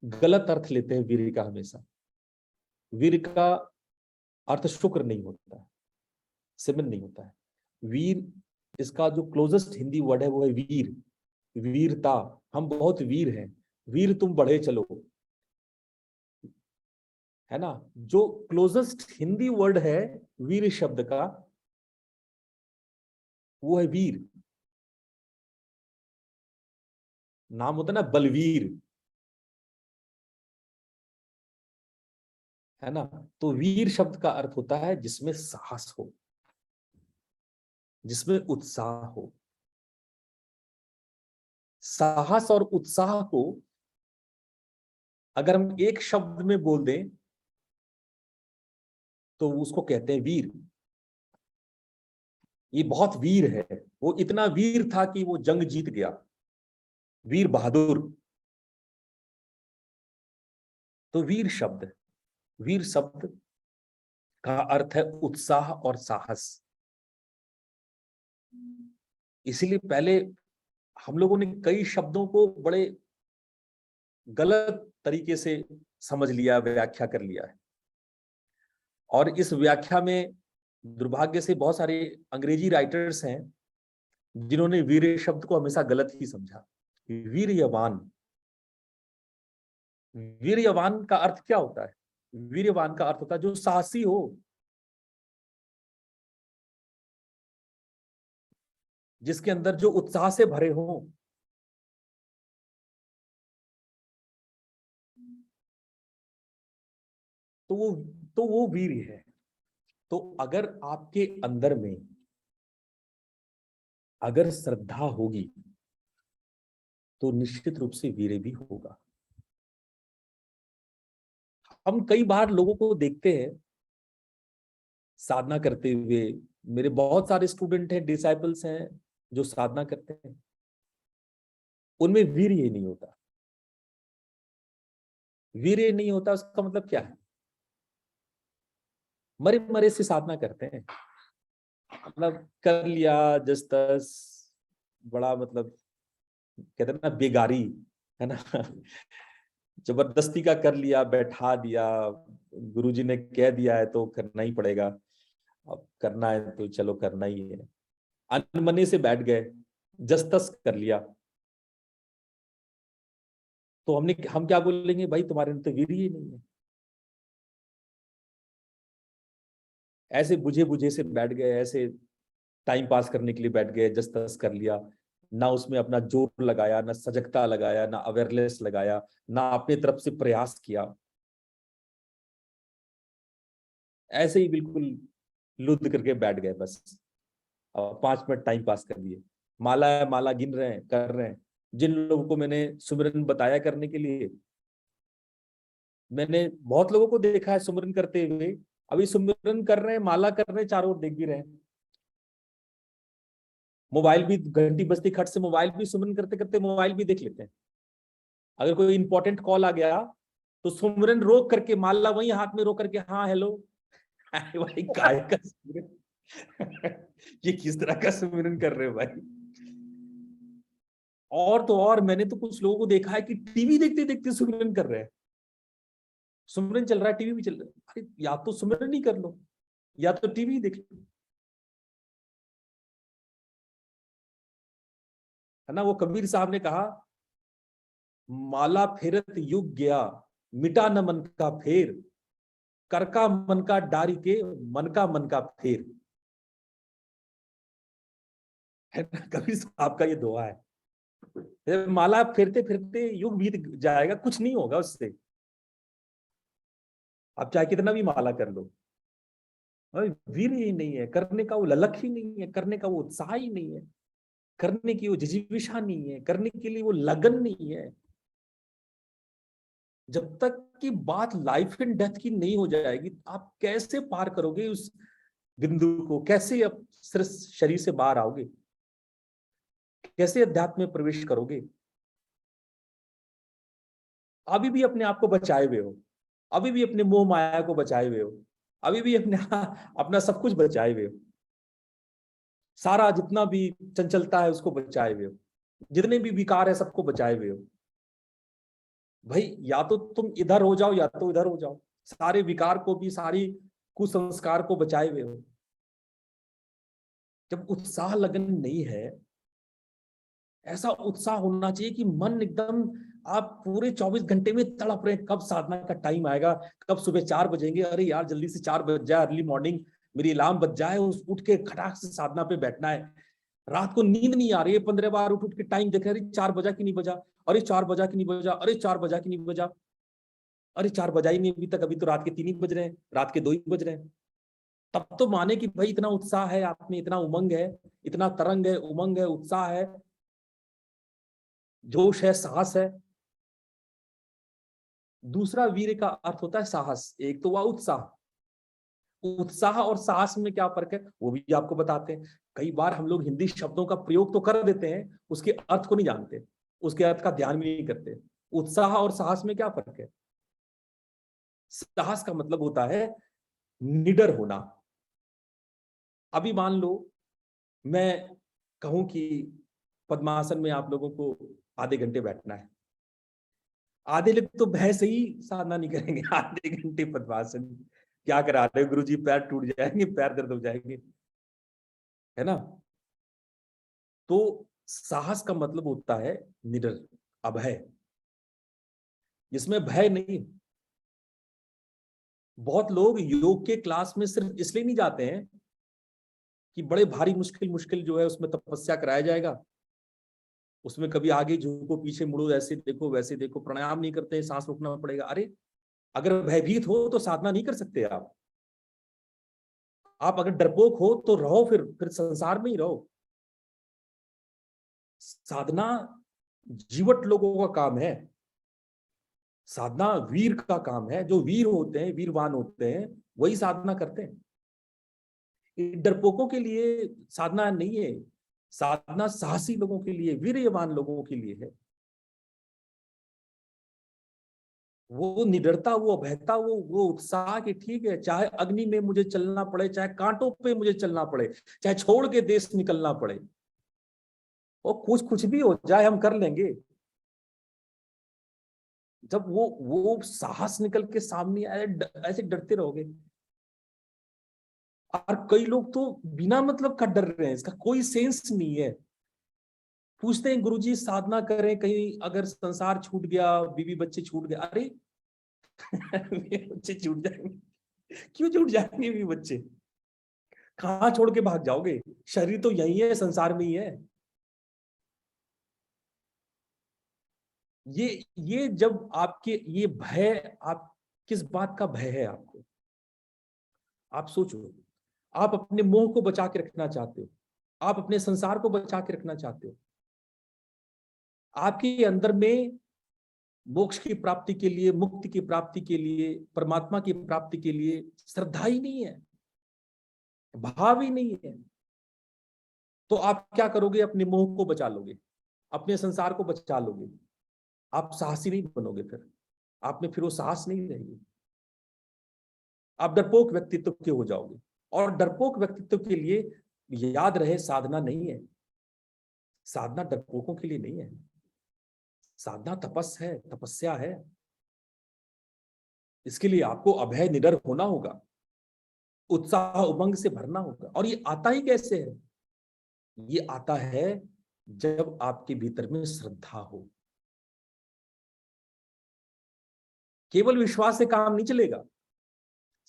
गलत अर्थ लेते हैं वीर का हमेशा। वीर का अर्थ शुक्र नहीं होता है, सीमेन नहीं होता है। वीर, इसका जो क्लोजेस्ट हिंदी वर्ड है वो है वीर, वीरता। हम बहुत वीर हैं, वीर तुम बढ़े चलो, है ना। जो क्लोजेस्ट हिंदी वर्ड है वीर शब्द का वो है वीर। नाम होता है ना बलवीर, है ना। तो वीर शब्द का अर्थ होता है जिसमें साहस हो, जिसमें उत्साह हो। साहस और उत्साह को अगर हम एक शब्द में बोल दें तो उसको कहते हैं वीर। ये बहुत वीर है, वो इतना वीर था कि वो जंग जीत गया, वीर बहादुर। तो वीर शब्द का अर्थ है उत्साह और साहस। इसीलिए पहले हम लोगों ने कई शब्दों को बड़े गलत तरीके से समझ लिया, व्याख्या कर लिया है, और इस व्याख्या में दुर्भाग्य से बहुत सारे अंग्रेजी राइटर्स हैं जिन्होंने वीर शब्द को हमेशा गलत ही समझा। वीर्यवान, वीर्यवान का अर्थ क्या होता है? वीर्यवान का अर्थ होता है जो साहसी हो, जिसके अंदर जो उत्साह से भरे हो। तो वो वीर है। तो अगर आपके अंदर में अगर श्रद्धा होगी तो निश्चित रूप से वीर भी होगा। हम कई बार लोगों को देखते हैं साधना करते हुए, मेरे बहुत सारे स्टूडेंट हैं, डिसाइपल्स हैं जो साधना करते हैं, उनमें वीर ये नहीं होता। वीर ये नहीं होता उसका मतलब क्या है? मरे मरे से साधना करते हैं, मतलब कर लिया जस तस, बड़ा मतलब कहते हैं ना बेगारी, है ना। जबरदस्ती का कर लिया, बैठा दिया, गुरुजी ने कह दिया है तो करना ही पड़ेगा, अब करना है तो चलो करना ही है। अनमने से बैठ गए, जस तस कर लिया, तो हम क्या बोलेंगे? भाई तुम्हारे अंदर तो वीर ही नहीं है। ऐसे बुझे बुझे से बैठ गए, ऐसे टाइम पास करने के लिए बैठ गए, जस तस कर लिया, ना उसमें अपना जोर लगाया, ना सजगता लगाया, ना अवेयरनेस लगाया, ना अपनी तरफ से प्रयास किया, ऐसे ही बिल्कुल लुद्ध करके बैठ गए बस। और 5 मिनट टाइम पास कर दिए, माला गिन रहे हैं, कर रहे हैं। जिन लोगों को मैंने सुमिरन बताया करने के लिए, मैंने बहुत लोगों को देखा है सुमिरन करते हुए, अभी सुमिरन कर रहे हैं, माला कर रहे हैं, चारों ओर देख भी रहे हैं, मोबाइल भी घंटी बजती खट से मोबाइल भी सुमिरन करते करते मोबाइल भी देख लेते हैं। अगर कोई इंपॉर्टेंट कॉल आ गया तो सुमिरन रोक करके, माला वही हाथ में रोक करके, हाँ हेलो। भाई काय का सुमिरन? ये किस तरह का सुमिरन कर रहे हो भाई? और तो और मैंने तो कुछ लोगों को देखा है कि टीवी देखते देखते सुमिरन कर रहे हैं। सुमिरन चल रहा है, टीवी भी चल रहा है। अरे या तो सुमिरन ही कर लो या तो टीवी देख लो, है ना। वो कबीर साहब ने कहा, माला फेरत युग गया, मिटा न मन का फेर, कर का मन का डारी के, मन का फेर, है ना। कबीर साहब का ये दुआ है। माला फेरते फेरते युग बीत जाएगा, कुछ नहीं होगा उससे। आप चाहे कितना भी माला कर लो, वीर ही नहीं है, करने का वो ललक ही नहीं है, करने का वो उत्साह ही नहीं है, करने की वो जिजीविषा नहीं है, करने के लिए वो लगन नहीं है। जब तक की बात लाइफ एंड डेथ की नहीं हो जाएगी, आप कैसे पार करोगे उस बिंदु को? कैसे आप शरीर से बाहर आओगे? कैसे अध्यात्म में प्रवेश करोगे? अभी भी अपने आप को बचाए हुए हो, अभी भी अपने मोह माया को बचाए हुए हो, अभी भी अपना सब कुछ बचाए हुए हो, सारा जितना भी चंचलता है उसको बचाए हुए हो, जितने भी विकार है सबको बचाए हुए हो। भाई या तो तुम इधर हो जाओ या तो इधर हो जाओ, सारे विकार को भी, सारी कुसंस्कार को बचाए हुए हो। जब उत्साह लगन नहीं है, ऐसा उत्साह होना चाहिए कि मन एकदम, आप पूरे 24 घंटे में तड़प रहे हैं, कब साधना का टाइम आएगा, कब सुबह 4 बजेंगे, अरे यार जल्दी से 4 बज जाए, अर्ली मॉर्निंग मेरी अलार्म बज जाए, उस उठ के खटाक से साधना पे बैठना है। रात को नींद नहीं आ रही है, 15 बार उठ उठ के टाइम देख रहे, 4 बजा कि नहीं बजा, अरे 4 बजा कि नहीं बजा, अरे 4 बजा कि नहीं बजा, अरे 4 बजा ही नहीं अभी तक, अभी तो रात के 3 ही बज रहे हैं, रात के 2 ही बज रहे हैं। तब तो माने कि भाई इतना उत्साह है आप में, इतना उमंग है, इतना तरंग है, उमंग है, उत्साह है, जोश है, साहस है। दूसरा वीर का अर्थ होता है साहस। एक तो वह उत्साह, उत्साह और साहस में क्या फर्क है वो भी आपको बताते हैं। कई बार हम लोग हिंदी शब्दों का प्रयोग तो कर देते हैं, उसके अर्थ को नहीं जानते, उसके अर्थ का ध्यान भी नहीं करते। उत्साह और साहस में क्या फर्क है? साहस का मतलब होता है निडर होना। अभी मान लो मैं कहूं कि पद्मासन में आप लोगों को आधे घंटे बैठना है, आधे लोग तो भय से ही साधना नहीं करेंगे। आधे घंटे पद्मासन क्या करा रहे हो गुरुजी, पैर टूट जाएंगे, पैर दर्द हो जाएंगे, है ना। तो साहस का मतलब होता है निडर, अभय, जिसमें भय नहीं। बहुत लोग योग के क्लास में सिर्फ इसलिए नहीं जाते हैं कि बड़े भारी मुश्किल मुश्किल जो है उसमें तपस्या कराया जाएगा, उसमें कभी आगे झुको, पीछे मुड़ो, ऐसे देखो वैसे देखो, प्राणायाम नहीं करते हैं, सांस रोकना पड़ेगा। अरे अगर भयभीत हो तो साधना नहीं कर सकते आप अगर डरपोक हो तो रहो, फिर संसार में ही रहो। साधना जीवट लोगों का काम है, साधना वीर का काम है। जो वीर होते हैं, वीरवान होते हैं, वही साधना करते हैं। डरपोकों के लिए साधना नहीं है, साधना साहसी लोगों के लिए, वीरवान लोगों के लिए है। वो निडरता, वो अभयता, वो उत्साह कि ठीक है, चाहे अग्नि में मुझे चलना पड़े, चाहे कांटों पे मुझे चलना पड़े, चाहे छोड़ के देश निकलना पड़े, और कुछ भी हो जाए हम कर लेंगे। जब वो साहस निकल के सामने आए, ऐसे डरते रहोगे। और कई लोग तो बिना मतलब का डर रहे हैं, इसका कोई सेंस नहीं है। पूछते हैं गुरुजी साधना करें, कहीं अगर संसार छूट गया, बीवी बच्चे छूट गए, अरे बच्चे छूट जाएंगे, क्यों छूट जाएंगे बीवी बच्चे? कहां छोड़ के भाग जाओगे? शरीर तो यही है, संसार में ही है। ये जब आपके ये भय, आप किस बात का भय है आपको? आप सोचो, आप अपने मोह को बचा के रखना चाहते हो, आप अपने संसार को बचा के रखना चाहते हो, आपके अंदर में मोक्ष की प्राप्ति के लिए, मुक्ति की प्राप्ति के लिए, परमात्मा की प्राप्ति के लिए श्रद्धा ही नहीं है, भाव ही नहीं है, तो आप क्या करोगे? अपने मोह को बचा लोगे, अपने संसार को बचा लोगे, आप साहसी नहीं बनोगे, फिर आप में फिर वो साहस नहीं रहेगी, आप डरपोक व्यक्तित्व के हो जाओगे। और डरपोक व्यक्तित्व के लिए याद रहे, साधना नहीं है, साधना डरपोकों के लिए नहीं है, साधना तपस्या है। इसके लिए आपको अभय निडर होना होगा, उत्साह उमंग से भरना होगा। और ये आता ही कैसे है? ये आता है जब आपके भीतर में श्रद्धा हो। केवल विश्वास से काम नहीं चलेगा,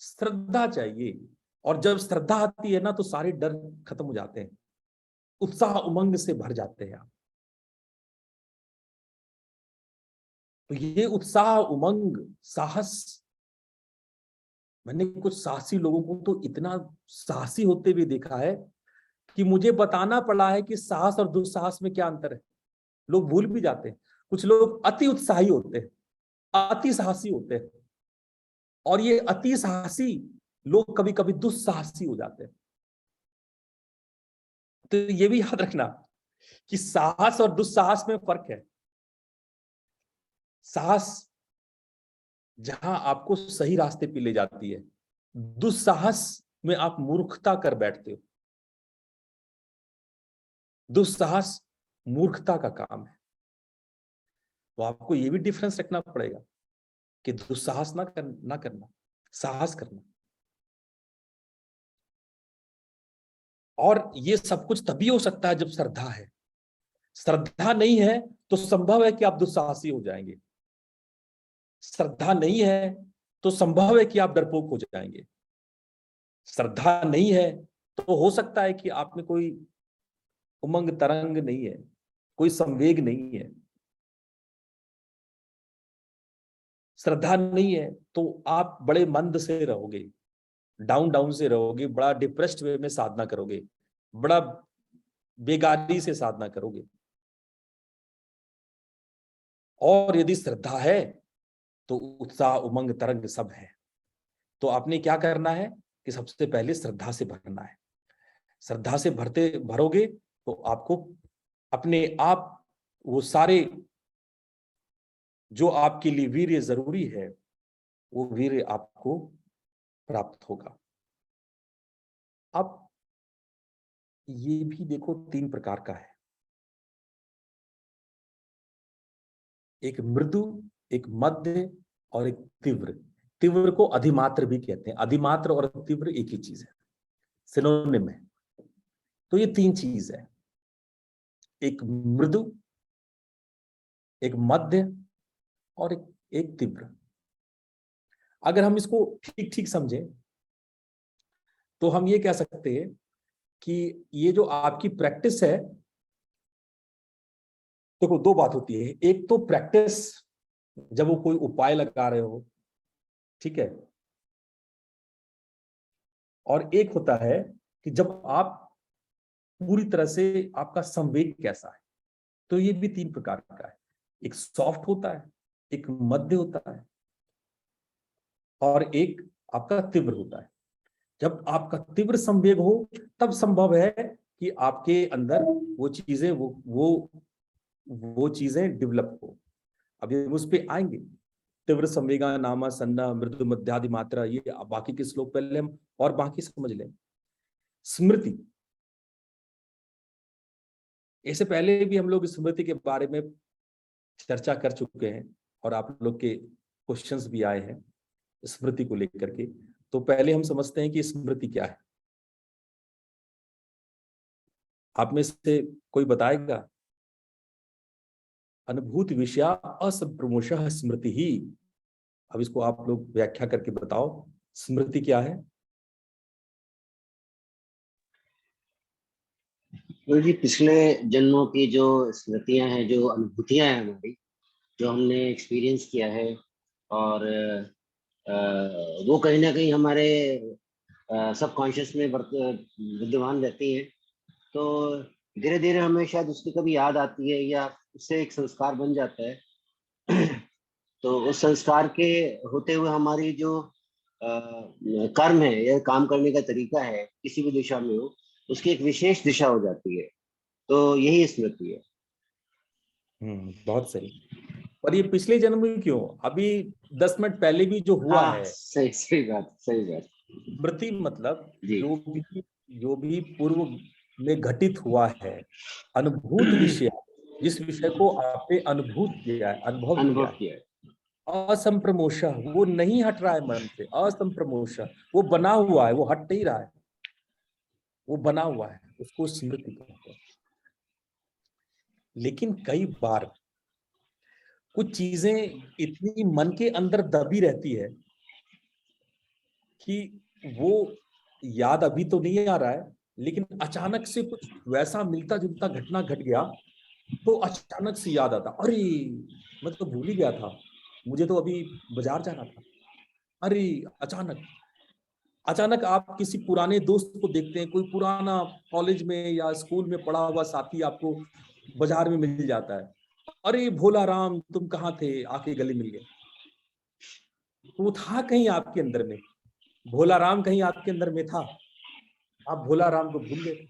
श्रद्धा चाहिए। और जब श्रद्धा आती है ना, तो सारे डर खत्म हो जाते हैं, उत्साह उमंग से भर जाते हैं आप। तो ये उत्साह उमंग साहस, मैंने कुछ साहसी लोगों को तो इतना साहसी होते हुए देखा है कि मुझे बताना पड़ा है कि साहस और दुस्साहस में क्या अंतर है। लोग भूल भी जाते हैं। कुछ लोग अति उत्साही होते हैं, अति साहसी होते हैं, और ये अति साहसी लोग कभी कभी दुस्साहसी हो जाते हैं। तो ये भी याद रखना कि साहस और दुस्साहस में फर्क है। साहस जहां आपको सही रास्ते पे ले जाती है, दुस्साहस में आप मूर्खता कर बैठते हो। दुस्साहस मूर्खता का काम है। तो आपको ये भी डिफरेंस रखना पड़ेगा कि दुस्साहस ना करना, साहस करना। और ये सब कुछ तभी हो सकता है जब श्रद्धा है। श्रद्धा नहीं है तो संभव है कि आप दुस्साहसी हो जाएंगे, श्रद्धा नहीं है तो संभव है कि आप डरपोक हो जाएंगे, श्रद्धा नहीं है तो हो सकता है कि आप में कोई उमंग तरंग नहीं है, कोई संवेग नहीं है। श्रद्धा नहीं है तो आप बड़े मंद से रहोगे, डाउन से रहोगे, बड़ा डिप्रेस्ड वे में साधना करोगे, बड़ा बेगारी से साधना करोगे। और यदि श्रद्धा है तो उत्साह उमंग तरंग सब है। तो आपने क्या करना है कि सबसे पहले श्रद्धा से भरना है। श्रद्धा से भरोगे तो आपको अपने आप वो सारे जो आपके लिए वीर्य जरूरी है, वो वीर्य आपको प्राप्त होगा। अब ये भी देखो 3 प्रकार का है, एक मृदु, एक मध्य और एक तीव्र। तीव्र को अधिमात्र भी कहते हैं। अधिमात्र और तीव्र एक ही चीज है, सिनोनिम है। तो ये 3 चीज है, एक मृदु, एक मध्य और एक तीव्र। अगर हम इसको ठीक ठीक समझें तो हम ये कह सकते हैं कि ये जो आपकी प्रैक्टिस है, देखो 2 बात होती है। एक तो प्रैक्टिस जब वो कोई उपाय लगा रहे हो, ठीक है, और एक होता है कि जब आप पूरी तरह से आपका संवेग कैसा है। तो ये भी 3 प्रकार का है, एक सॉफ्ट होता है, एक मध्य होता है और एक आपका तीव्र होता है। जब आपका तीव्र संवेग हो तब संभव है कि आपके अंदर वो चीजें वो चीजें डेवलप हो। अभी हम उस पे आएंगे, तीव्र संवेगा नामा सन्ना मृदु मध्यादि मात्रा, ये बाकी के श्लोक पहले हम और बाकी समझ लें। स्मृति, इससे पहले भी हम लोग स्मृति के बारे में चर्चा कर चुके हैं और आप लोग के क्वेश्चंस भी आए हैं स्मृति को लेकर के। तो पहले हम समझते हैं कि स्मृति क्या है। आप में से कोई बताएगा? अनुभूत विषया असप्रमोषः स्मृति ही। अब इसको आप लोग व्याख्या करके बताओ, स्मृति क्या है? गुरु जी, पिछले जन्मों की जो स्मृतियां हैं, जो अनुभूतियां हैं हमारी, जो हमने एक्सपीरियंस किया है, और वो कहीं ना कहीं हमारे सबकॉन्शियस में विद्यमान रहती हैं। तो धीरे धीरे हमें शायद उसकी कभी याद आती है या उससे एक संस्कार बन जाता है। तो उस संस्कार के होते हुए हमारी जो कर्म है या काम करने का तरीका है किसी भी दिशा में हो, उसकी एक विशेष दिशा हो जाती है। तो यही स्मृति है। बहुत सही। और ये पिछले जन्म में क्यों, अभी 10 मिनट पहले भी जो हुआ हाँ, है, सही सही बात, सही बात। स्मृति मतलब जी। जो भी पूर्व में घटित हुआ है, अनुभूत विषय, जिस विषय को आपने अनुभूत किया है, अनुभव अनुभव किया किया है। है, असंप्रमोश, वो नहीं हट रहा है मन से, असंप्रमोश, वो बना हुआ है, वो हट नहीं रहा है, वो बना हुआ है, उसको स्मृति कहते हैं। लेकिन कई बार कुछ चीजें इतनी मन के अंदर दबी रहती है कि वो याद अभी तो नहीं आ रहा है, लेकिन अचानक से कुछ वैसा मिलता जुलता घटना घट गया तो अचानक से याद आता, अरे मैं तो भूल ही गया था, मुझे तो अभी बाजार जाना था। अरे अचानक आप किसी पुराने दोस्त को देखते हैं, कोई पुराना कॉलेज में या स्कूल में पढ़ा हुआ साथी आपको बाजार में मिल जाता है, अरे भोला राम तुम कहाँ थे, आके गले मिल गए। तो वो था कहीं आपके अंदर में, भोला राम कहीं आपके अंदर में था, आप भोला राम को भूल गए,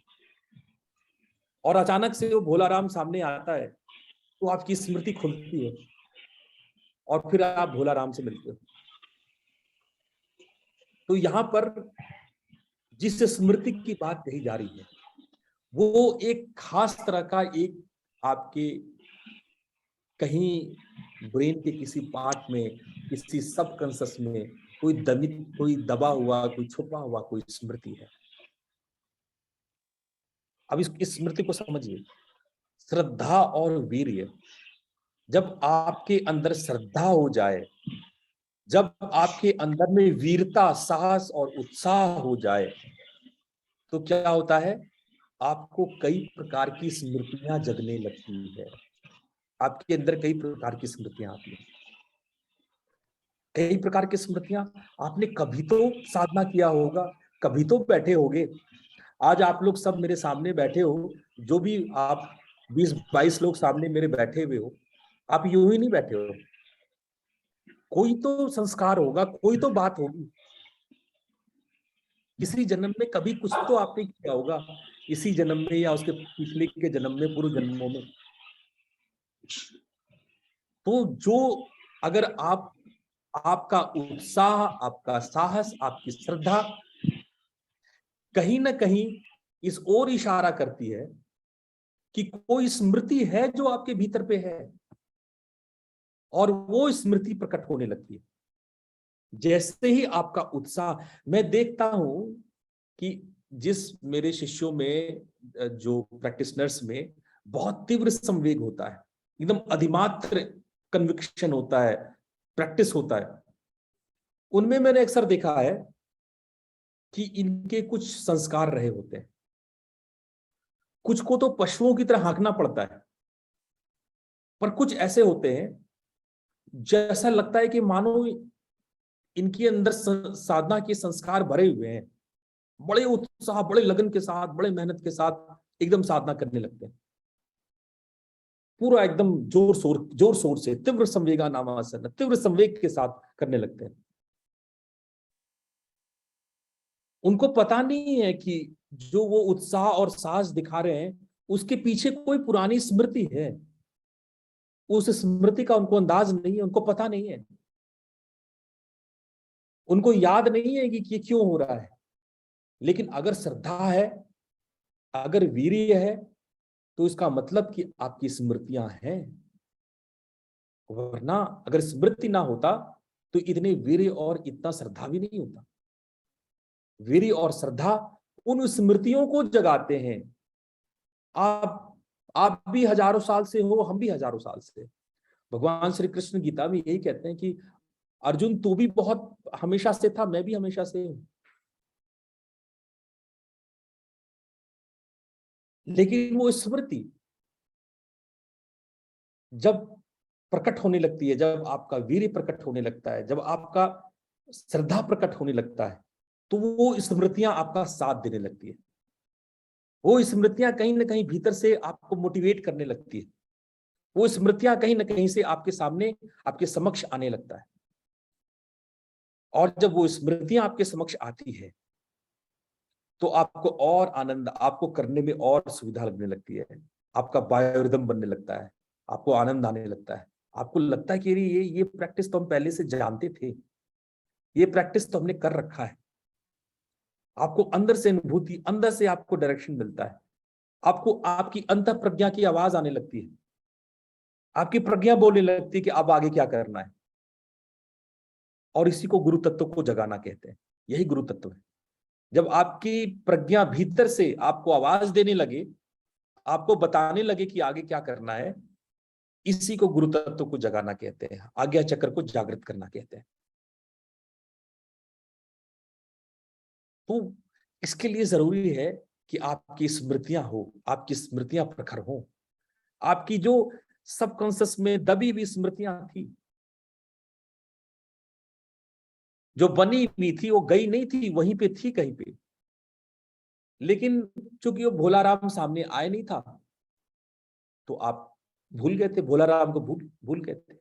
और अचानक से वो भोला राम सामने आता है तो आपकी स्मृति खुलती है और फिर आप भोला राम से मिलते हो। तो यहाँ पर जिस स्मृति की बात कही जा रही है वो एक खास तरह का, एक आपके कहीं ब्रेन के किसी पार्ट में, किसी सबकॉन्शियस में कोई दबा हुआ, कोई छुपा हुआ कोई स्मृति है। अब इस स्मृति को समझिए, श्रद्धा और वीर्य। जब आपके अंदर श्रद्धा हो जाए, जब आपके अंदर में वीरता, साहस और उत्साह हो जाए, तो क्या होता है, आपको कई प्रकार की स्मृतियां जगने लगती है, आपके अंदर कई प्रकार की स्मृतियां आती हैं। कई प्रकार की स्मृतियां, आपने कभी तो साधना किया होगा, कभी तो बैठे होगे। आज आप लोग सब मेरे सामने बैठे हो, जो भी आप 20-22 लोग सामने मेरे बैठे हुए हो, आप यूं ही नहीं बैठे हो, कोई तो संस्कार होगा, कोई तो बात होगी, किसी जन्म में कभी कुछ तो आपने किया होगा, इसी जन्म में या उसके पिछले के जन्म में, पूर्व जन्मों में। तो जो अगर आपका उत्साह, आपका साहस, आपकी श्रद्धा कहीं ना कहीं इस ओर इशारा करती है कि कोई स्मृति है जो आपके भीतर पे है, और वो स्मृति प्रकट होने लगती है। जैसे ही आपका उत्साह, मैं देखता हूं कि जिस मेरे शिष्यों में, जो प्रैक्टिशनर्स में बहुत तीव्र संवेग होता है, एकदम अधिमात्र कन्विक्शन होता है, प्रैक्टिस होता है, उनमें मैंने अक्सर देखा है कि इनके कुछ संस्कार रहे होते हैं। कुछ को तो पशुओं की तरह हाँकना पड़ता है, पर कुछ ऐसे होते हैं जैसा लगता है कि मानो इनके अंदर साधना के संस्कार भरे हुए हैं, बड़े उत्साह, बड़े लगन के साथ, बड़े मेहनत के साथ एकदम साधना करने लगते हैं, पूरा एकदम जोर शोर से, तीव्र संवेगा नामासन, तीव्र संवेग के साथ करने लगते हैं। उनको पता नहीं है कि जो वो उत्साह और साहस दिखा रहे हैं उसके पीछे कोई पुरानी स्मृति है, उस स्मृति का उनको अंदाज नहीं है, उनको पता नहीं है, उनको याद नहीं है कि ये क्यों हो रहा है। लेकिन अगर श्रद्धा है, अगर वीर्य है, तो इसका मतलब कि आपकी स्मृतियां हैं। वरना अगर स्मृति ना होता तो इतने वीर्य और इतना श्रद्धा भी नहीं होता। वीर्य और श्रद्धा उन स्मृतियों को जगाते हैं। आप भी हजारों साल से हो, हम भी हजारों साल से। भगवान श्री कृष्ण गीता में यही कहते हैं कि अर्जुन तू भी बहुत हमेशा से था, मैं भी हमेशा से हूं। लेकिन वो स्मृति जब प्रकट होने लगती है, जब आपका वीर्य प्रकट होने लगता है, जब आपका श्रद्धा प्रकट होने लगता है, तो वो स्मृतियां आपका साथ देने लगती है। वो स्मृतियां कहीं ना कहीं भीतर से आपको मोटिवेट करने लगती है वो स्मृतियां कहीं ना कहीं से आपके सामने, आपके समक्ष आने लगता है। और जब वो स्मृतियां आपके समक्ष आती है तो आपको और आनंद, आपको करने में और सुविधा लगने लगती है, आपका बायोरिदम बनने लगता है, आपको आनंद आने लगता है, आपको लगता है कि ये प्रैक्टिस तो हम पहले से जानते थे, ये प्रैक्टिस तो हमने कर रखा है। आपको अंदर से अनुभूति, अंदर से आपको डायरेक्शन मिलता है, आपको आपकी अंतः प्रज्ञा की आवाज आने लगती है, आपकी प्रज्ञा बोलने लगती है कि अब आगे क्या करना है। और इसी को गुरु तत्व को जगाना कहते हैं। यही गुरु तत्व है। जब आपकी प्रज्ञा भीतर से आपको आवाज देने लगे, आपको बताने लगे कि आगे क्या करना है, इसी को गुरु तत्व को जगाना कहते हैं, आज्ञा चक्र को जागृत करना कहते हैं। तो इसके लिए जरूरी है कि आपकी स्मृतियां हो, आपकी स्मृतियां प्रखर हो, आपकी जो सबकॉन्शियस में दबी हुई स्मृतियां थी, जो बनी हुई थी, वो गई नहीं थी, वहीं पे थी कहीं पे, लेकिन चूंकि वो भोला राम सामने आए नहीं था तो आप भूल गए थे, भोला राम को भूल गए थे।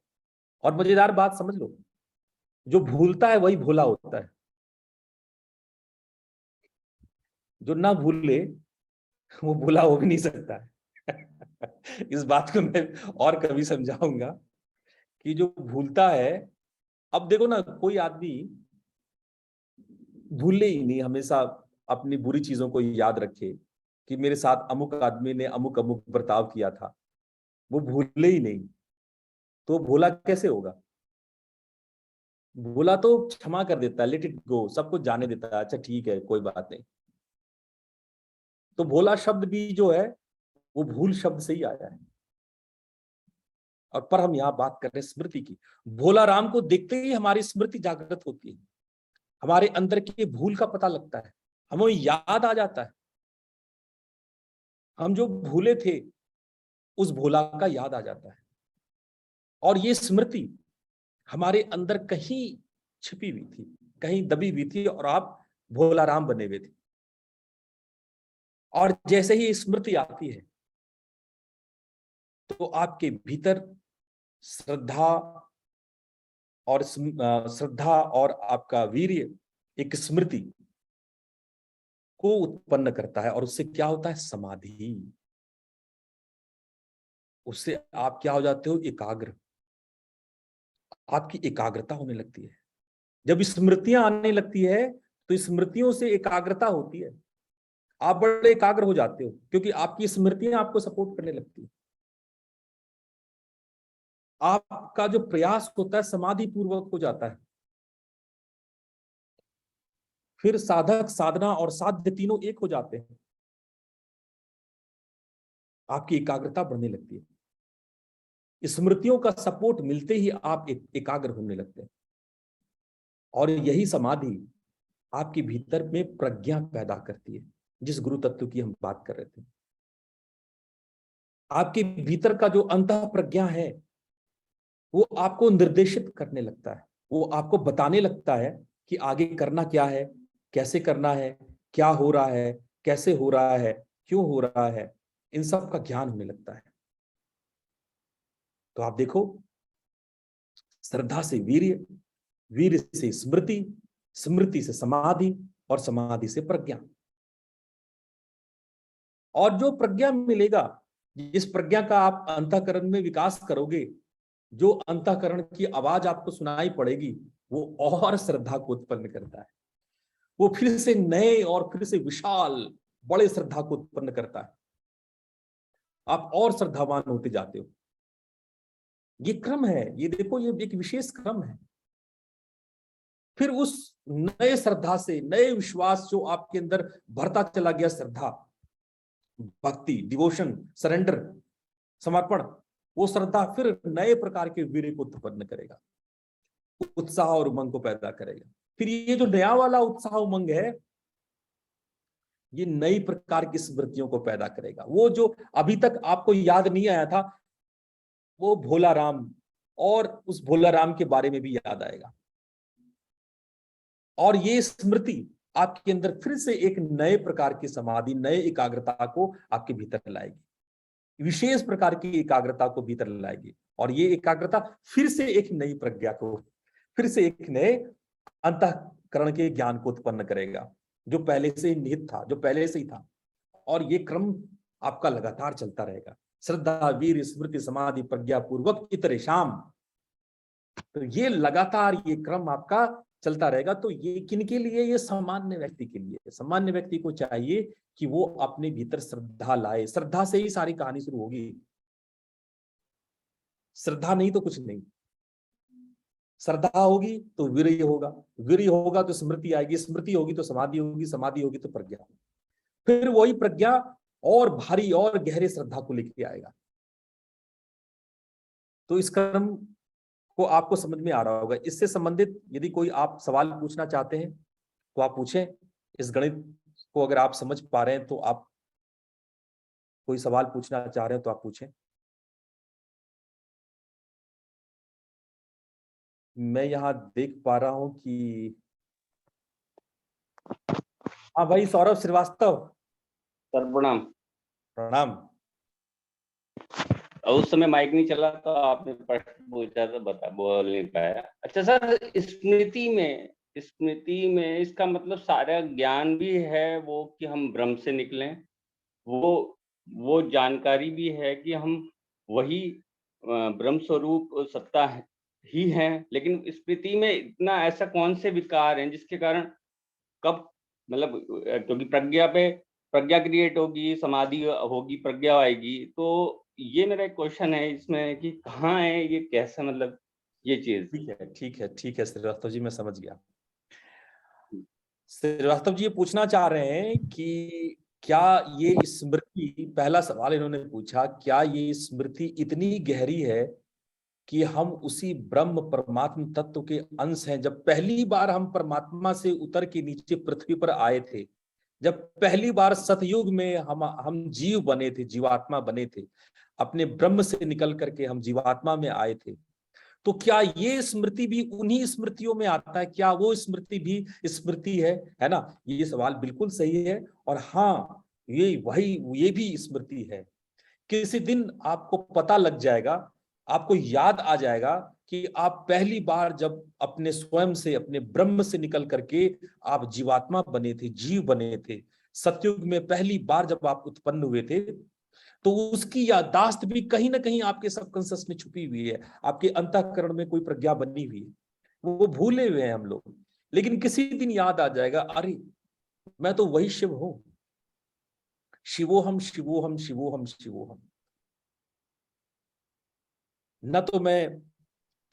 और मजेदार बात समझ लो, जो भूलता है वही भोला होता है, जो ना भूले वो भोला हो भी नहीं सकता है। इस बात को मैं और कभी समझाऊंगा कि जो भूलता है, अब देखो ना, कोई आदमी भूले ही नहीं, हमेशा अपनी बुरी चीजों को याद रखे कि मेरे साथ अमुक आदमी ने अमुक अमुक बर्ताव किया था, वो भूले ही नहीं, तो भोला कैसे होगा? भोला तो क्षमा कर देता है, लेट इट गो, सब कुछ जाने देता है, अच्छा ठीक है कोई बात नहीं। तो भोला शब्द भी जो है वो भूल शब्द से ही आया है। और पर हम यहाँ बात कर रहे हैं स्मृति की। भोला राम को देखते ही हमारी स्मृति जागृत होती है, हमारे अंदर की भूल का पता लगता है, हमें याद आ जाता है, हम जो भूले थे उस भोला का याद आ जाता है। और ये स्मृति हमारे अंदर कहीं छिपी हुई थी, कहीं दबी हुई थी, और आप भोला राम बने हुए थे। और जैसे ही स्मृति आती है तो आपके भीतर श्रद्धा और आपका वीर्य एक स्मृति को उत्पन्न करता है, और उससे क्या होता है? समाधि। उससे आप क्या हो जाते हो? एकाग्र। आपकी एकाग्रता होने लगती है। जब स्मृतियां आने लगती है तो स्मृतियों से एकाग्रता होती है, आप बड़े एकाग्र हो जाते हो, क्योंकि आपकी स्मृतियां आपको सपोर्ट करने लगती है। आपका जो प्रयास होता है समाधि पूर्वक हो जाता है। फिर साधक, साधना और साध्य तीनों एक हो जाते हैं, आपकी एकाग्रता बढ़ने लगती है। स्मृतियों का सपोर्ट मिलते ही आप एकाग्र होने लगते हैं, और यही समाधि आपके भीतर में प्रज्ञा पैदा करती है, जिस गुरु तत्व की हम बात कर रहे थे। आपके भीतर का जो अंतः प्रज्ञा है वो आपको निर्देशित करने लगता है, वो आपको बताने लगता है कि आगे करना क्या है, कैसे करना है, क्या हो रहा है, कैसे हो रहा है, क्यों हो रहा है, इन सब का ज्ञान होने लगता है। तो आप देखो, श्रद्धा से वीर्य, वीर्य से स्मृति, स्मृति से समाधि, और समाधि से प्रज्ञा। और जो प्रज्ञा मिलेगा, जिस प्रज्ञा का आप अंतःकरण में विकास करोगे, जो अंतःकरण की आवाज आपको सुनाई पड़ेगी, वो और श्रद्धा को उत्पन्न करता है, वो फिर से नए और फिर से विशाल बड़े श्रद्धा को उत्पन्न करता है। आप और श्रद्धावान होते जाते हो। ये क्रम है, ये देखो, ये एक विशेष क्रम है। फिर उस नए श्रद्धा से, नए विश्वास जो आपके अंदर भरता चला गया, श्रद्धा, भक्ति, डिवोशन, सरेंडर, समर्पण, वो श्रद्धा फिर नए प्रकार के वीर्य को उत्पन्न करेगा, उत्साह और उमंग को पैदा करेगा। फिर ये जो नया वाला उत्साह उमंग है, ये नई प्रकार की स्मृतियों को पैदा करेगा। वो जो अभी तक आपको याद नहीं आया था, वो भोला राम, और उस भोला राम के बारे में भी याद आएगा। और ये स्मृति आपके अंदर फिर से एक नए प्रकार की समाधि, नए एकाग्रता को आपके भीतर लाएगी। विशेष प्रकार की एकाग्रता को भीतर लाएगी, और ये एकाग्रता फिर से एक नई प्रज्ञा को, फिर से एक नए अंतःकरण के ज्ञान को उत्पन्न करेगा, जो पहले से ही निहित था, जो पहले से ही था। और ये क्रम आपका लगातार चलता रहेगा। श्रद्धा, वीर, स्मृति, समाधि, प्रज्ञा पूर्वक इतरेषाम। तो ये लगातार ये क्रम आपका चलता रहेगा। तो ये किनके लिए? ये सामान्य व्यक्ति के लिए। सामान्य व्यक्ति को चाहिए कि वो अपने भीतर श्रद्धा लाए। श्रद्धा से ही सारी कहानी शुरू होगी। श्रद्धा नहीं तो कुछ नहीं। श्रद्धा होगी तो वीर्य होगा, वीर्य होगा तो स्मृति आएगी, स्मृति होगी तो समाधि होगी, समाधि होगी तो प्रज्ञा, फिर वही प्रज्ञा और भारी और गहरे श्रद्धा को लेके आएगा। तो इस क्रम को आपको समझ में आ रहा होगा। इससे संबंधित यदि कोई आप सवाल पूछना चाहते हैं तो आप पूछें। इस गणित को अगर आप समझ पा रहे हैं तो आप कोई सवाल पूछना चाह रहे हैं तो आप पूछें। मैं यहाँ देख पा रहा हूं कि हाँ भाई सौरभ श्रीवास्तव, सर प्रणाम। प्रणाम। उस समय माइक नहीं चला तो आपने प्रश्न पूछा तो बोल नहीं पाया। अच्छा सर, स्मृति में इसका मतलब सारा ज्ञान भी है वो कि हम ब्रह्म से निकले, वो जानकारी भी है कि हम वही ब्रह्म स्वरूप सत्ता ही हैं। लेकिन स्मृति में इतना ऐसा कौन से विकार हैं जिसके कारण कब मतलब, क्योंकि प्रज्ञा क्रिएट होगी, समाधि होगी, प्रज्ञा आएगी। तो ये मेरा एक क्वेश्चन है इसमें कि कहाँ है ये, कैसे मतलब ये चीज। ठीक है श्रीवास्तव जी, मैं समझ गया। श्रीवास्तव जी ये पूछना चाह रहे हैं कि क्या ये स्मृति, पहला सवाल इन्होंने पूछा, क्या ये स्मृति इतनी गहरी है कि हम उसी ब्रह्म परमात्म तत्व के अंश हैं। जब पहली बार हम परमात्मा से उतर के नीचे पृथ्वी पर आए थे, जब पहली बार सतयुग में हम जीव बने थे, जीवात्मा बने थे, अपने ब्रह्म से निकल करके हम जीवात्मा में आए थे, तो क्या ये स्मृति भी उन्हीं स्मृतियों में आता है? क्या वो स्मृति भी स्मृति है ना? ये सवाल बिल्कुल सही है। और हाँ, ये भी स्मृति है। किसी दिन आपको पता लग जाएगा, आपको याद आ जाएगा कि आप पहली बार जब अपने स्वयं से, अपने ब्रह्म से निकल करके आप जीवात्मा बने थे, जीव बने थे, सतयुग में पहली बार जब आप उत्पन्न हुए थे, तो उसकी याददाश्त भी कहीं ना कहीं आपके सबकॉन्शियस में छुपी हुई है। आपके अंतःकरण में कोई प्रज्ञा बनी हुई है, वो भूले हुए हैं हम लोग। लेकिन किसी दिन याद आ जाएगा, अरे मैं तो वही शिव हूं, शिवोहम शिवोहम शिवोहम शिवोहम। न तो मैं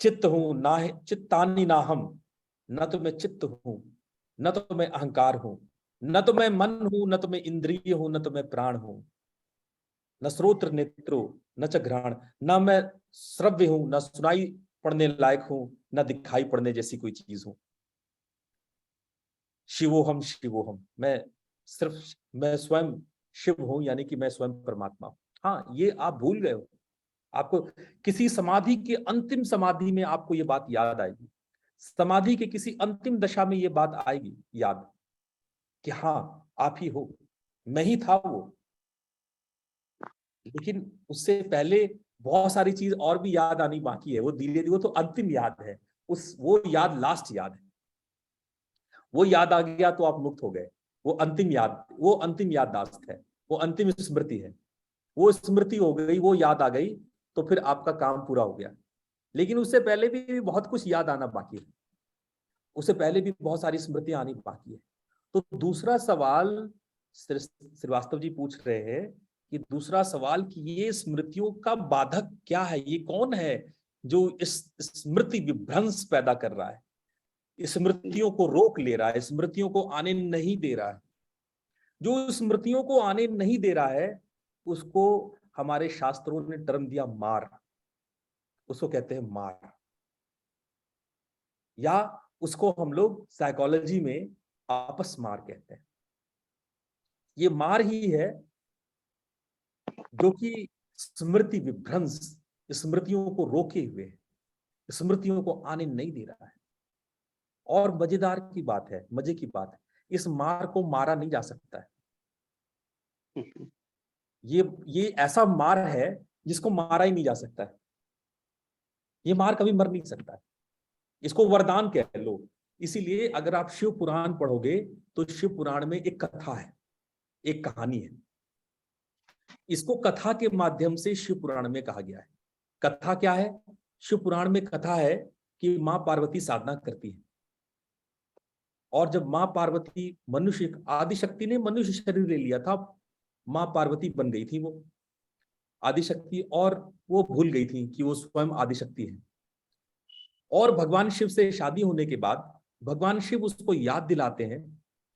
चित्त हूं, ना चित्तानि नाहम, न तो मैं चित्त हूं, न तो मैं अहंकार हूं, न तो मैं मन हूं, न तो मैं इंद्रिय हूं, न तो मैं प्राण हूं, न श्रोत्र नेत्रो न च घ्राण, न मैं श्रव्य हूं, न सुनाई पड़ने लायक हूं, न दिखाई पड़ने जैसी कोई चीज हूं। शिवोहम शिवोहम, मैं स्वयं शिव हूं, यानी कि मैं स्वयं परमात्मा हूं। हाँ, ये आप भूल गए हो। आपको किसी समाधि के अंतिम समाधि में आपको ये बात याद आएगी, समाधि के किसी अंतिम दशा में ये बात आएगी याद कि हाँ आप ही हो, मैं ही था वो। लेकिन उससे पहले बहुत सारी चीज और भी याद आनी बाकी है। वो धीरे धीरे, वो तो अंतिम याद है, वो याद लास्ट याद है। वो याद आ गया तो आप मुक्त हो गए। वो अंतिम याददाश्त है, वो अंतिम स्मृति है। वो स्मृति हो गई, वो याद आ गई, तो फिर आपका काम पूरा हो गया। लेकिन उससे पहले भी बहुत कुछ याद आना बाकी है, उससे पहले भी बहुत सारी स्मृतियां आनी बाकी है। तो दूसरा सवाल श्रीवास्तव जी पूछ रहे हैं कि दूसरा सवाल कि ये स्मृतियों का बाधक क्या है, ये कौन है जो इस स्मृति विभ्रंश पैदा कर रहा है, स्मृतियों को रोक ले रहा है, स्मृतियों को आने नहीं दे रहा है। जो स्मृतियों को आने नहीं दे रहा है उसको हमारे शास्त्रों ने टर्म दिया मार, उसको कहते हैं मार, या उसको हम लोग साइकोलॉजी में आपस मार कहते हैं। ये मार ही है जो कि स्मृति विभ्रंश, स्मृतियों को रोके हुए है, स्मृतियों को आने नहीं दे रहा है। और मजेदार की बात है, मजे की बात है, इस मार को मारा नहीं जा सकता है। ये ऐसा मार है जिसको मारा ही नहीं जा सकता है। ये मार कभी मर नहीं सकता है, इसको वरदान कह लो। इसीलिए अगर आप शिव पुराण पढ़ोगे तो शिव पुराण में एक कथा है, एक कहानी है। इसको कथा के माध्यम से शिव पुराण में कहा गया है। कथा क्या है? शिव पुराण में कथा है कि मां पार्वती साधना करती है, और जब मां पार्वती मनुष्य, आदिशक्ति ने मनुष्य शरीर ले लिया था, मां पार्वती बन गई थी वो आदिशक्ति, और वो भूल गई थी कि वो स्वयं आदिशक्ति है। और भगवान शिव से शादी होने के बाद भगवान शिव उसको याद दिलाते हैं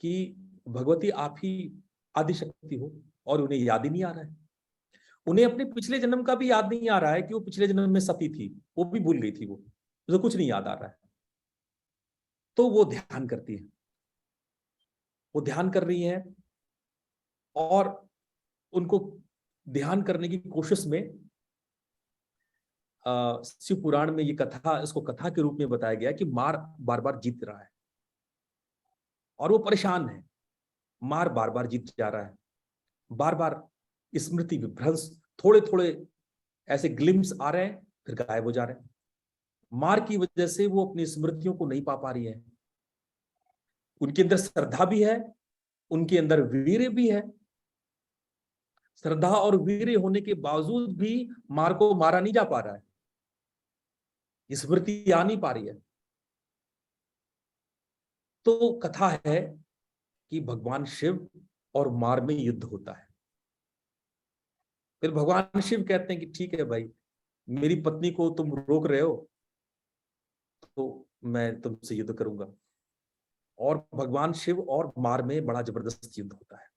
कि भगवती आप ही आदिशक्ति हो, और उन्हें याद ही नहीं आ रहा है। उन्हें अपने पिछले जन्म का भी याद नहीं आ रहा है कि वो पिछले जन्म में सती थी, वो भी भूल गई थी, वो उसे कुछ नहीं याद आ रहा है। तो वो ध्यान करती है, वो ध्यान कर रही है, और उनको ध्यान करने की कोशिश में शिव पुराण में ये कथा, इसको कथा के रूप में बताया गया कि मार बार बार जीत रहा है और वो परेशान है। मार बार बार जीत जा रहा है, बार बार स्मृति विभ्रंश, थोड़े थोड़े ऐसे ग्लिम्स आ रहे हैं फिर गायब हो जा रहे हैं। मार की वजह से वो अपनी स्मृतियों को नहीं पा रही है। उनके अंदर श्रद्धा भी है, उनके अंदर वीर्य भी है। श्रद्धा और वीर्य होने के बावजूद भी मार को मारा नहीं जा पा रहा है, स्मृति आ नहीं पा रही है। तो कथा है कि भगवान शिव और मार में युद्ध होता है। फिर भगवान शिव कहते हैं कि ठीक है भाई, मेरी पत्नी को तुम रोक रहे हो तो मैं तुमसे युद्ध करूंगा। और भगवान शिव और मार में बड़ा जबरदस्त युद्ध होता है।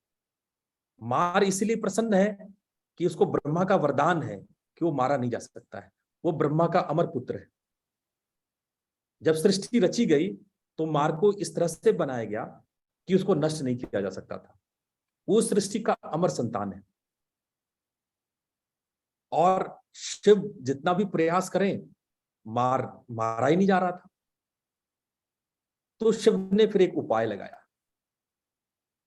मार इसलिए प्रसन्न है कि उसको ब्रह्मा का वरदान है कि वो मारा नहीं जा सकता है, वो ब्रह्मा का अमर पुत्र है। जब सृष्टि रची गई तो मार को इस तरह से बनाया गया कि उसको नष्ट नहीं किया जा सकता था। वो सृष्टि का अमर संतान है, और शिव जितना भी प्रयास करें मारा ही नहीं जा रहा था। तो शिव ने फिर एक उपाय लगाया।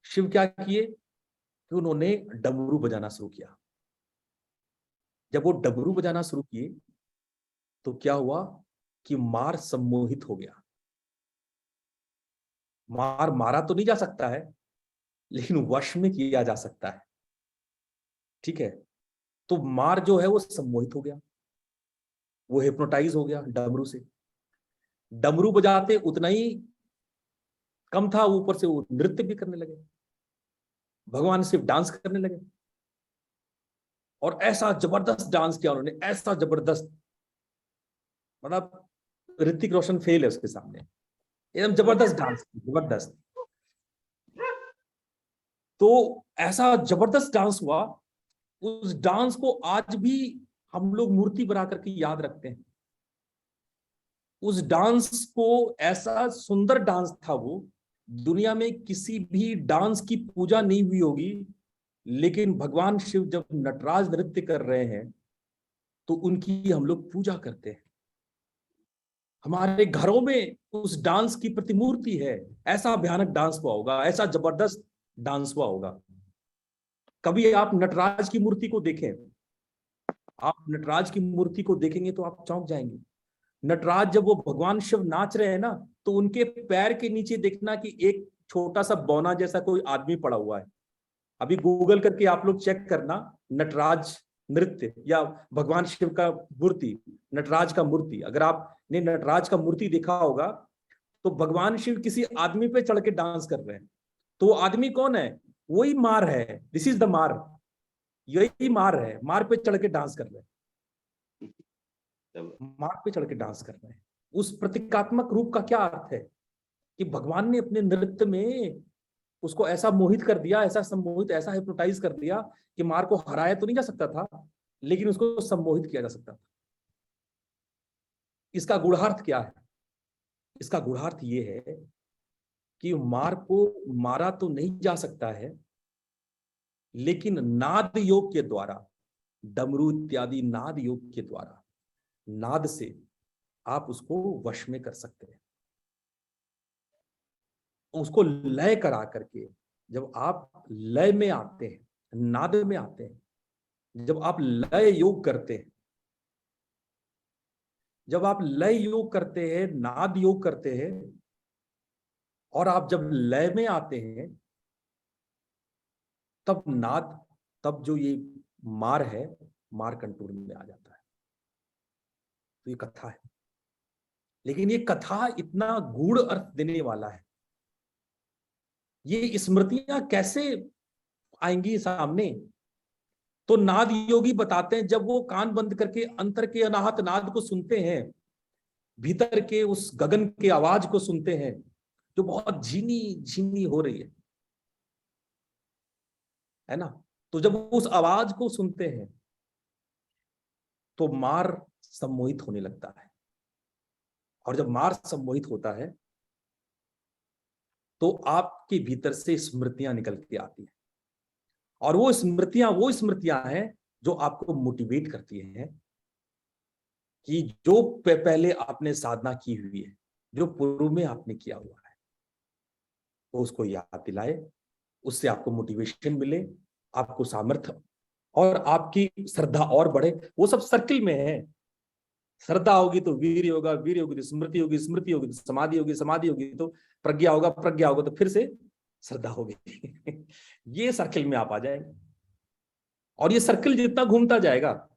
शिव क्या किए कि उन्होंने डमरू बजाना शुरू किया। जब वो डमरू बजाना शुरू किए तो क्या हुआ कि मार सम्मोहित हो गया। मार मारा तो नहीं जा सकता है, लेकिन वश में किया जा सकता है। ठीक है, तो मार जो है वो सम्मोहित हो गया, वो हिप्नोटाइज हो गया डमरू से। डमरू बजाते उतना ही कम था, ऊपर से वो नृत्य भी करने लगे, भगवान शिव डांस करने लगे। और ऐसा जबरदस्त डांस किया उन्होंने, ऐसा जबरदस्त, मतलब ऋतिक रोशन फेल है उसके सामने, एकदम जबरदस्त डांस, जबरदस्त। तो ऐसा जबरदस्त डांस हुआ, उस डांस को आज भी हम लोग मूर्ति बना करके याद रखते हैं। उस डांस को, ऐसा सुंदर डांस था वो, दुनिया में किसी भी डांस की पूजा नहीं हुई होगी, लेकिन भगवान शिव जब नटराज नृत्य कर रहे हैं तो उनकी हम लोग पूजा करते हैं। हमारे घरों में उस डांस की प्रतिमूर्ति है। ऐसा भयानक डांस हुआ होगा, ऐसा जबरदस्त डांस हुआ होगा। कभी आप नटराज की मूर्ति को देखें, आप नटराज की मूर्ति को देखेंगे तो आप चौंक जाएंगे। नटराज जब वो भगवान शिव नाच रहे हैं ना, तो उनके पैर के नीचे देखना कि एक छोटा सा बौना जैसा कोई आदमी पड़ा हुआ है। अभी गूगल करके आप लोग चेक करना, नटराज नृत्य या भगवान शिव का मूर्ति, नटराज का मूर्ति। अगर आपने नटराज का मूर्ति देखा होगा तो भगवान शिव किसी आदमी पे चढ़ के डांस कर रहे हैं। तो वो आदमी कौन है? वही मार है। दिस इज द मार, यही मार है। मार पे चढ़ के डांस कर रहे हैं, मार पे चढ़ के डांस कर रहे हैं। उस प्रतीकात्मक रूप का क्या अर्थ है कि भगवान ने अपने नृत्य में उसको ऐसा मोहित कर दिया, ऐसा सम्मोहित, ऐसा हिप्नोटाइज कर दिया कि मार को हराया तो नहीं जा सकता था, लेकिन उसको सम्मोहित किया जा सकता था। इसका गूढ़ार्थ क्या है? इसका गूढ़ार्थ ये है कि मार को मारा तो नहीं जा सकता है, लेकिन नाद योग के द्वारा, डमरू इत्यादि नाद योग के द्वारा, नाद से आप उसको वश में कर सकते हैं। उसको लय करा करके, जब आप लय में आते हैं, नाद में आते हैं, जब आप लय योग करते हैं, जब आप लय योग करते हैं, नाद योग करते हैं, और आप जब लय में आते हैं, तब नाद, तब जो ये मार है, मार कंट्रोल में आ जाता है। तो ये कथा है, लेकिन ये कथा इतना गूढ़ अर्थ देने वाला है। ये स्मृतियां कैसे आएंगी सामने? तो नाद योगी बताते हैं, जब वो कान बंद करके अंतर के अनाहत नाद को सुनते हैं, भीतर के उस गगन के आवाज को सुनते हैं जो बहुत झीनी झीनी हो रही है ना, तो जब उस आवाज को सुनते हैं तो मार सम्मोहित होने लगता है। और जब मार सम्मोहित होता है तो आपके भीतर से स्मृतियां निकल के आती हैं, और वो स्मृतियां हैं जो आपको मोटिवेट करती हैं कि जो पहले आपने साधना की हुई है, जो पूर्व में आपने किया हुआ है, वो उसको याद दिलाए, उससे आपको मोटिवेशन मिले, आपको सामर्थ्य और आपकी श्रद्धा और बढ़े। वो सब सर्किल में है। श्रद्धा होगी तो वीर होगा, वीर होगी तो स्मृति होगी, स्मृति होगी तो समाधि होगी, समाधि होगी तो प्रज्ञा होगा, प्रज्ञा होगा तो फिर से श्रद्धा होगी। ये सर्किल में आप आ जाएंगे, और ये सर्किल जितना घूमता जाएगा,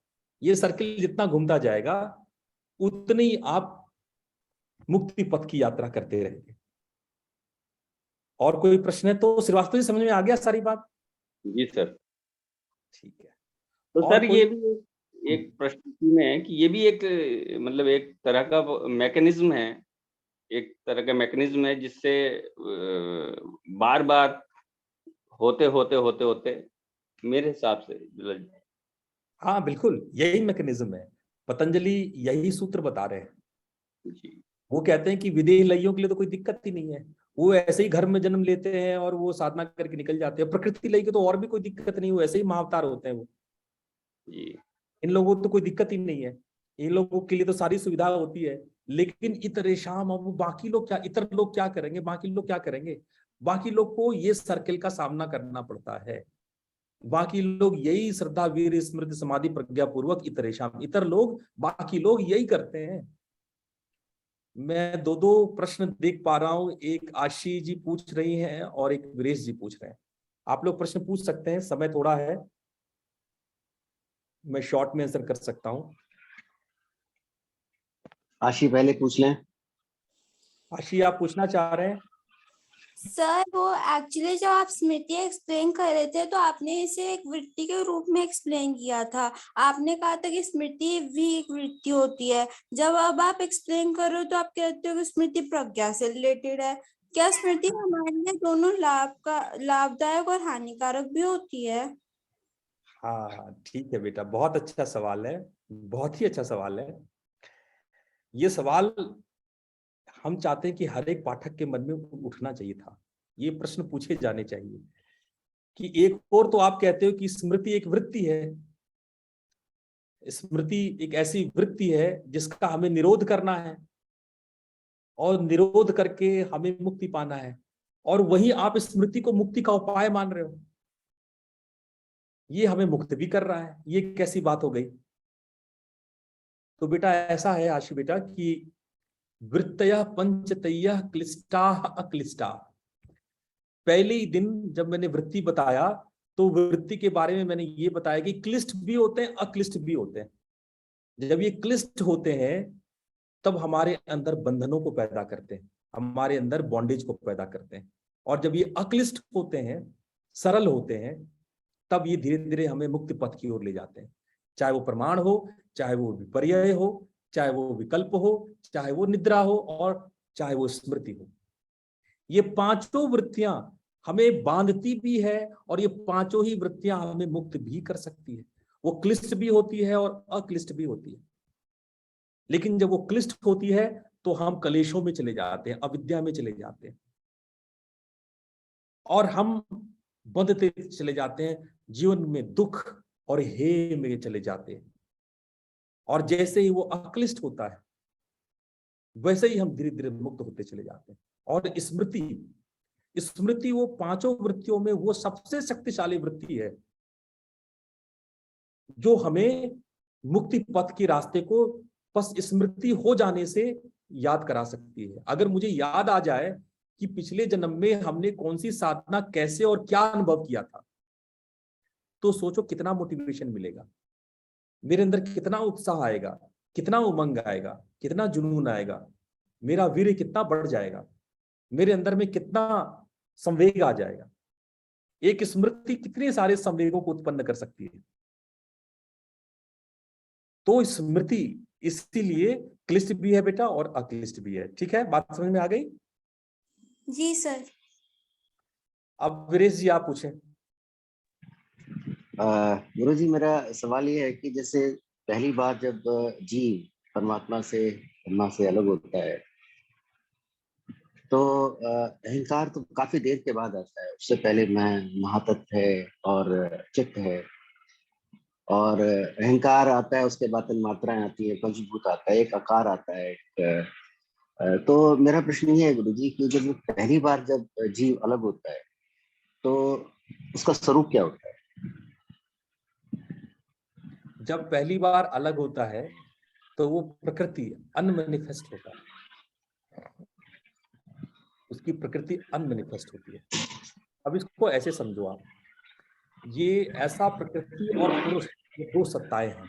ये सर्किल जितना घूमता जाएगा, उतनी आप मुक्ति पथ की यात्रा करते रहेंगे। और कोई प्रश्न है तो श्रीवास्तव जी, समझ में आ गया सारी बात? जी सर। ठीक है। तो और सर ये भी एक प्रश्न में है कि ये भी एक मतलब एक तरह का मैकेनिज्म है, एक तरह का मैकेनिज्म है जिससे बार बार होते होते होते होते मेरे हिसाब से। हाँ बिल्कुल, यही मैकेनिज्म है। पतंजलि यही सूत्र बता रहे हैं। जी। वो कहते हैं कि विदेही लइयों के लिए तो कोई दिक्कत ही नहीं है, वो ऐसे ही घर में जन्म लेते हैं और वो साधना करके निकल जाते हैं। प्रकृति लई के तो और भी कोई दिक्कत नहीं, वो ऐसे ही महाअवतार होते हैं वो। जी। इन लोगों को तो कोई दिक्कत ही नहीं है, इन लोगों के लिए तो सारी सुविधा होती है। लेकिन इतरेशाम, अब बाकी लोग क्या, इतर लोग क्या करेंगे, बाकी लोग क्या करेंगे? बाकी लोग को ये सर्किल का सामना करना पड़ता है। बाकी लोग यही श्रद्धा वीर स्मृति समाधि प्रज्ञा पूर्वक इतरेशाम, इतर लोग, बाकी लोग यही करते हैं। मैं दो दो प्रश्न देख पा रहा हूं, एक आशी जी पूछ रही हैं और एक वीरेश जी पूछ रहे हैं। आप लोग प्रश्न पूछ सकते हैं, समय थोड़ा है, मैं शॉर्ट में आंसर कर सकता हूं। आशी पहले पूछ लें। आशी, आप पूछना चाह रहे हैं? सर वो एक्चुअली जब आप स्मृति एक्सप्लेन कर रहे थे तो आपने इसे एक वृत्ति के रूप में एक्सप्लेन किया था। आपने कहा था कि स्मृति भी एक वृत्ति होती है। जब अब आप एक्सप्लेन कर रहे हो तो आप कहते हो कि स्मृति प्रज्ञा से रिलेटेड है। क्या स्मृति हमारे लिए दोनों लाभदायक और हानिकारक भी होती है? हाँ ठीक है बेटा, बहुत अच्छा सवाल है, बहुत ही अच्छा सवाल है। ये सवाल हम चाहते हैं कि हर एक पाठक के मन में उठना चाहिए था, ये प्रश्न पूछे जाने चाहिए कि एक और तो आप कहते हो कि स्मृति एक वृत्ति है, स्मृति एक ऐसी वृत्ति है जिसका हमें निरोध करना है और निरोध करके हमें मुक्ति पाना है, और वहीं आप स्मृति को मुक्ति का उपाय मान रहे हो। ये हमें मुक्त भी कर रहा है, ये कैसी बात हो गई? तो बेटा ऐसा है आशी बेटा कि वृत्तयः पंचतयः क्लिष्टाः अक्लिष्टाः। पहले ही दिन जब मैंने वृत्ति बताया तो वृत्ति के बारे में मैंने ये बताया कि क्लिष्ट भी होते हैं, अक्लिष्ट भी होते हैं। जब ये क्लिष्ट होते हैं तब हमारे अंदर बंधनों को पैदा करते हैं, हमारे अंदर बॉन्डेज को पैदा करते हैं। और जब ये अक्लिष्ट होते हैं, सरल होते हैं, तब ये धीरे धीरे हमें मुक्ति पथ की ओर ले जाते हैं। चाहे वो प्रमाण हो, चाहे वो विपर्यय हो, चाहे वो विकल्प हो, चाहे वो निद्रा हो, और चाहे वो स्मृति हो। ये पांचों वृत्तियां हमें बांधती भी है और ये पांचों ही वृत्तियां हमें मुक्त भी कर सकती है। वो क्लिष्ट भी होती है और अक्लिष्ट भी होती है। लेकिन जब वो क्लिष्ट होती है तो हम कलेशों में चले जाते हैं, अविद्या में चले जाते हैं, और हम बंधते चले जाते हैं, जीवन में दुख और हे में चले जाते हैं। और जैसे ही वो अक्लिष्ट होता है वैसे ही हम धीरे धीरे मुक्त होते चले जाते हैं। और स्मृति वो पांचों वृत्तियों में वो सबसे शक्तिशाली वृत्ति है जो हमें मुक्ति पथ के रास्ते को बस स्मृति हो जाने से याद करा सकती है। अगर मुझे याद आ जाए कि पिछले जन्म में हमने कौन सी साधना कैसे और क्या अनुभव किया था, तो सोचो कितना मोटिवेशन मिलेगा, मेरे अंदर कितना उत्साह आएगा, कितना उमंग आएगा, कितना जुनून आएगा, मेरा वीर्य कितना बढ़ जाएगा, मेरे अंदर में कितना संवेग आ जाएगा। एक स्मृति कितने सारे संवेगों को उत्पन्न कर सकती है। तो स्मृति इसीलिए क्लिष्ट भी है बेटा और अक्लिष्ट भी है। ठीक है, बात समझ में आ गई? जी सर। अब वीरेश जी आप पूछें। गुरु जी, मेरा सवाल ये है कि जैसे पहली बार जब जीव परमात्मा से ब्रह्मा से अलग होता है, तो अहंकार तो काफी देर के बाद आता है। उससे पहले मैं, महातत्व है और चित्त है, और अहंकार आता है, उसके बाद मात्राएं आती है, पंचभूत आता है, एक आकार आता है, तो मेरा प्रश्न ये है गुरु जी कि जब पहली बार जब जीव अलग होता है तो उसका स्वरूप क्या होता है? जब पहली बार अलग होता है तो वो प्रकृति अनमैनिफेस्ट होता है, उसकी प्रकृति अनमैनिफेस्ट होती है। अब इसको ऐसे समझो आप, ये ऐसा प्रकृति और पुरुष ये दो सत्ताएं हैं,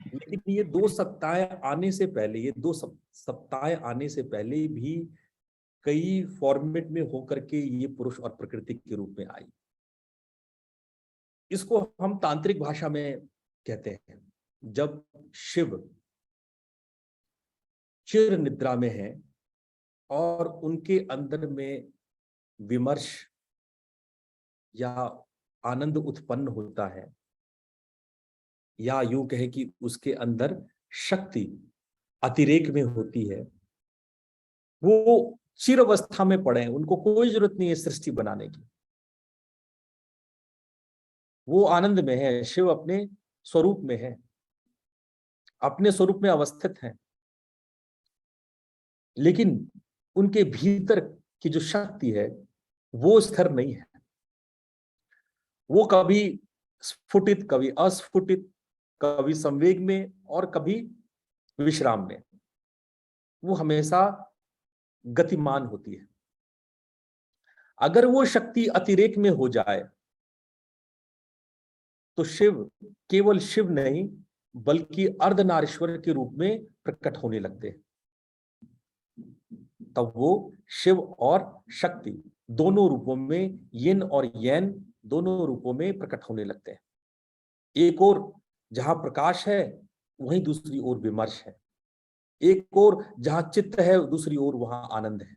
लेकिन ये दो सत्ताएं आने से पहले, ये दो सत्ताएं आने से पहले भी कई फॉर्मेट में होकर के ये पुरुष और प्रकृति के रूप में आई। इसको हम तांत्रिक भाषा में कहते हैं, जब शिव चिर निद्रा में है और उनके अंदर में विमर्श या आनंद उत्पन्न होता है, या यूं कहे कि उसके अंदर शक्ति अतिरेक में होती है, वो चिर अवस्था में पड़े हैं, उनको कोई जरूरत नहीं है सृष्टि बनाने की, वो आनंद में है, शिव अपने स्वरूप में है, अपने स्वरूप में अवस्थित है। लेकिन उनके भीतर की जो शक्ति है वो स्थिर नहीं है, वो कभी स्फुटित, कभी अस्फुटित, कभी संवेग में और कभी विश्राम में, वो हमेशा गतिमान होती है। अगर वो शक्ति अतिरेक में हो जाए तो शिव केवल शिव नहीं बल्कि अर्धनारीश्वर के रूप में प्रकट होने लगते हैं। तब वो शिव और शक्ति दोनों रूपों में, यिन और यैन दोनों रूपों में प्रकट होने लगते हैं। एक ओर जहां प्रकाश है वहीं दूसरी ओर विमर्श है, एक ओर जहां चित्त है दूसरी ओर वहां आनंद है,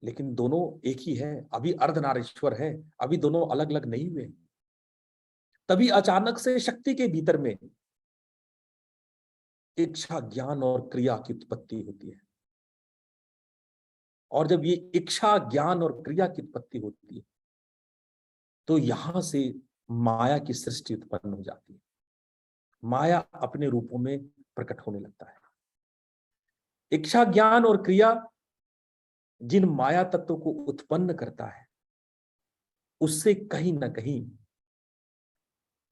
लेकिन दोनों एक ही है। अभी अर्धनारीश्वर है, अभी दोनों अलग अलग नहीं हुए। तभी अचानक से शक्ति के भीतर में इच्छा, ज्ञान और क्रिया की उत्पत्ति होती है, और जब ये इच्छा, ज्ञान और क्रिया की उत्पत्ति होती है तो यहां से माया की सृष्टि उत्पन्न हो जाती है। माया अपने रूपों में प्रकट होने लगता है। इच्छा, ज्ञान और क्रिया जिन माया तत्वों को उत्पन्न करता है उससे कहीं ना कहीं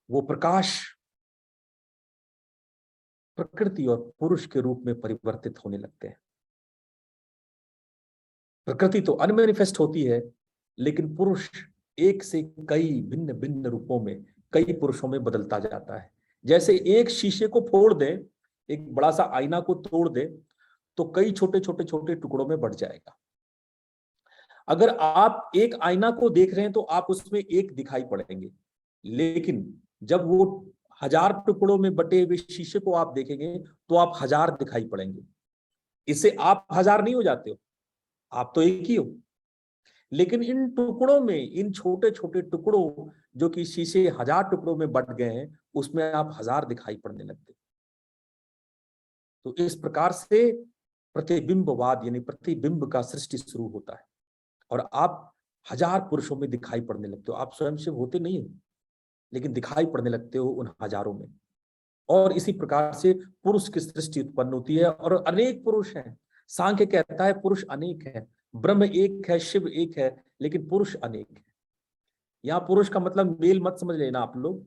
वो प्रकाश प्रकृति और पुरुष के रूप में परिवर्तित होने लगते हैं। प्रकृति तो अनमैनिफेस्ट होती है, लेकिन पुरुष एक से कई भिन्न भिन्न रूपों में, कई पुरुषों में बदलता जाता है। जैसे एक शीशे को फोड़ दे, एक बड़ा सा आईना को तोड़ दे तो कई छोटे छोटे छोटे टुकड़ों में बढ़ जाएगा। अगर आप एक आईना को देख रहे हैं तो आप उसमें एक दिखाई पड़ेंगे, लेकिन जब वो 1000 टुकड़ों में बटे हुए शीशे को आप देखेंगे तो आप 1000 दिखाई पड़ेंगे। इससे आप 1000 नहीं हो जाते हो, आप तो एक ही हो। लेकिन इन टुकड़ों में, इन छोटे छोटे टुकड़ों जो कि शीशे 1000 टुकड़ों में बट गए हैं, उसमें आप 1000 दिखाई पड़ने लगते। तो इस प्रकार से प्रतिबिंबवाद यानी प्रतिबिंब का सृष्टि शुरू होता है और आप 1000 पुरुषों में दिखाई पड़ने लगते हो। आप स्वयं शिव होते नहीं हो, लेकिन दिखाई पड़ने लगते हो उन हजारों में। और इसी प्रकार से पुरुष की सृष्टि उत्पन्न होती है और अनेक पुरुष हैं। सांख्य कहता है पुरुष अनेक है, ब्रह्म एक है, शिव एक है, लेकिन पुरुष अनेक है। यहाँ पुरुष का मतलब मेल मत समझ लेना आप लोग।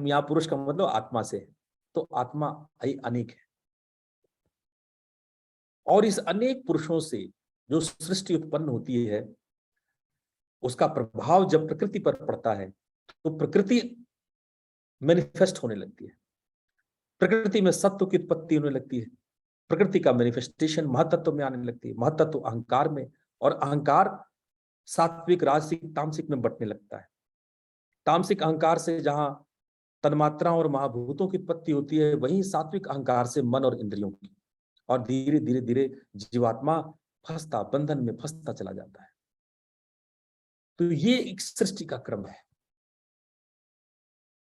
यहाँ पुरुष का मतलब आत्मा से है। तो आत्मा अनेक है, और इस अनेक पुरुषों से जो सृष्टि उत्पन्न होती है, उसका प्रभाव जब प्रकृति पर पड़ता है तो प्रकृति मैनिफेस्ट होने लगती है। प्रकृति में सत्व की उत्पत्ति होने लगती है, प्रकृति का मैनिफेस्टेशन महतत्व में आने लगती है, महतत्व अहंकार में, और अहंकार सात्विक, राजसिक, तामसिक में बंटने लगता है। तामसिक अहंकार से जहां तन्मात्रा और महाभूतों की उत्पत्ति होती है, वहीं सात्विक अहंकार से मन और इंद्रियों की, और धीरे धीरे धीरे जीवात्मा फंसता, बंधन में फंसता चला जाता है। तो ये एक सृष्टि का क्रम है,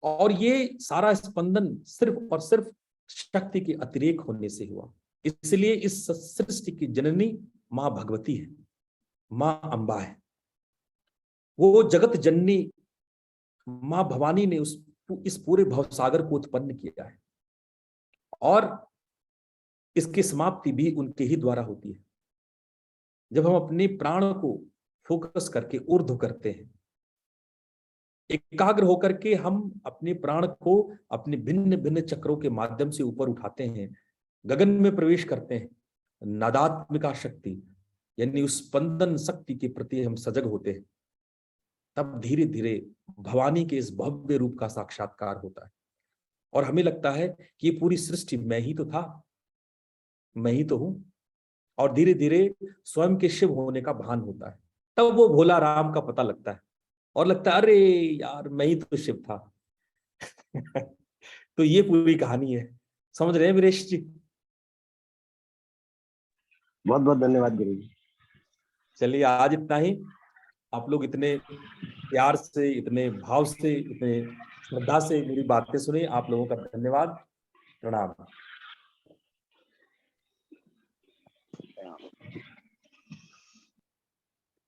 और ये सारा स्पंदन सिर्फ और सिर्फ शक्ति के अतिरेक होने से हुआ। इसलिए इस सृष्टि की जननी मां भगवती है, मां अंबा है। वो जगत जननी मां भवानी ने इस पूरे भवसागर को उत्पन्न किया है, और इसकी समाप्ति भी उनके ही द्वारा होती है। जब हम अपने प्राण को फोकस करके ऊर्ध्व करते हैं, एकाग्र होकर के हम अपने प्राण को अपने भिन्न भिन्न चक्रों के माध्यम से ऊपर उठाते हैं, गगन में प्रवेश करते हैं, नादात्मिका शक्ति यानी उस स्पंदन शक्ति के प्रति हम सजग होते हैं, तब धीरे धीरे भवानी के इस भव्य रूप का साक्षात्कार होता है, और हमें लगता है कि ये पूरी सृष्टि मैं ही तो था, मैं ही तो हूं, और धीरे धीरे स्वयं के शिव होने का भान होता है। तब वो भोला राम का पता लगता है, और लगता है अरे यार मैं ही तो शिव था। तो ये पूरी कहानी है, समझ रहे हैं वीरेश जी? बहुत बहुत धन्यवाद गुरु जी। चलिए आज इतना ही। आप लोग इतने प्यार से, इतने भाव से, इतने श्रद्धा से मेरी बातें सुनी, आप लोगों का धन्यवाद, प्रणाम।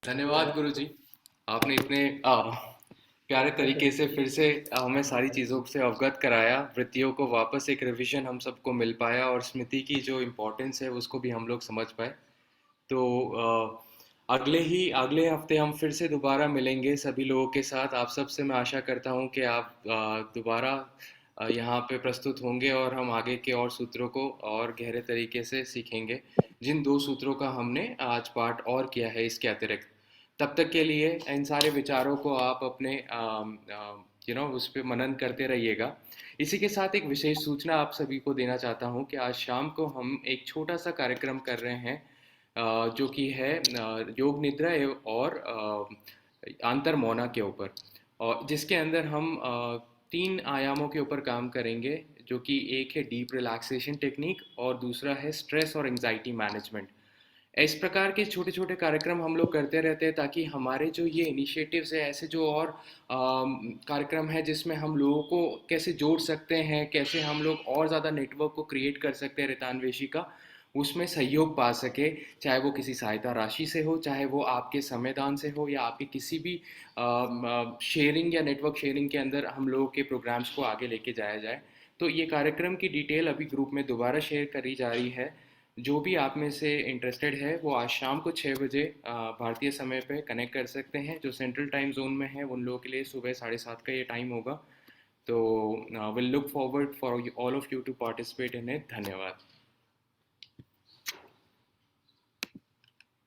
धन्यवाद गुरु जी, आपने इतने प्यारे तरीके से फिर से हमें सारी चीज़ों से अवगत कराया, वृत्तियों को वापस एक रिवीजन हम सबको मिल पाया, और स्मृति की जो इम्पोर्टेंस है उसको भी हम लोग समझ पाए। तो अगले हफ्ते हम फिर से दोबारा मिलेंगे सभी लोगों के साथ। आप सब से मैं आशा करता हूँ कि आप दोबारा यहाँ पे प्रस्तुत होंगे, और हम आगे के और सूत्रों को और गहरे तरीके से सीखेंगे, जिन 2 सूत्रों का हमने आज पाठ और किया है इसके अतिरिक्त। तब तक के लिए इन सारे विचारों को आप अपने उस पर मनन करते रहिएगा। इसी के साथ एक विशेष सूचना आप सभी को देना चाहता हूँ कि आज शाम को हम एक छोटा सा कार्यक्रम कर रहे हैं, जो कि है योग निद्रा और अंतर मौना के ऊपर, और जिसके अंदर हम 3 आयामों के ऊपर काम करेंगे, जो कि एक है डीप रिलैक्सेशन टेक्निक और दूसरा है स्ट्रेस और एंजाइटी मैनेजमेंट। इस प्रकार के छोटे छोटे कार्यक्रम हम लोग करते रहते हैं, ताकि हमारे जो ये इनिशिएटिव्स है, ऐसे जो और कार्यक्रम है जिसमें हम लोगों को कैसे जोड़ सकते हैं, कैसे हम लोग और ज़्यादा नेटवर्क को क्रिएट कर सकते हैं रितान्वेशी का, उसमें सहयोग पा सके, चाहे वो किसी सहायता राशि से हो, चाहे वो आपके समयदान से हो, या आपके किसी भी शेयरिंग या नेटवर्क शेयरिंग के अंदर हम लोगों के प्रोग्राम्स को आगे लेके जाया जाए। तो ये कार्यक्रम की डिटेल अभी ग्रुप में दोबारा शेयर करी जा रही है। जो भी आप में से इंटरेस्टेड है वो आज शाम को 6 बजे भारतीय समय पे कनेक्ट कर सकते हैं। जो सेंट्रल टाइम जोन में है उन लोगों के लिए सुबह 7:30 का ये टाइम होगा। तो will look forward for all of you to participate in it. धन्यवाद।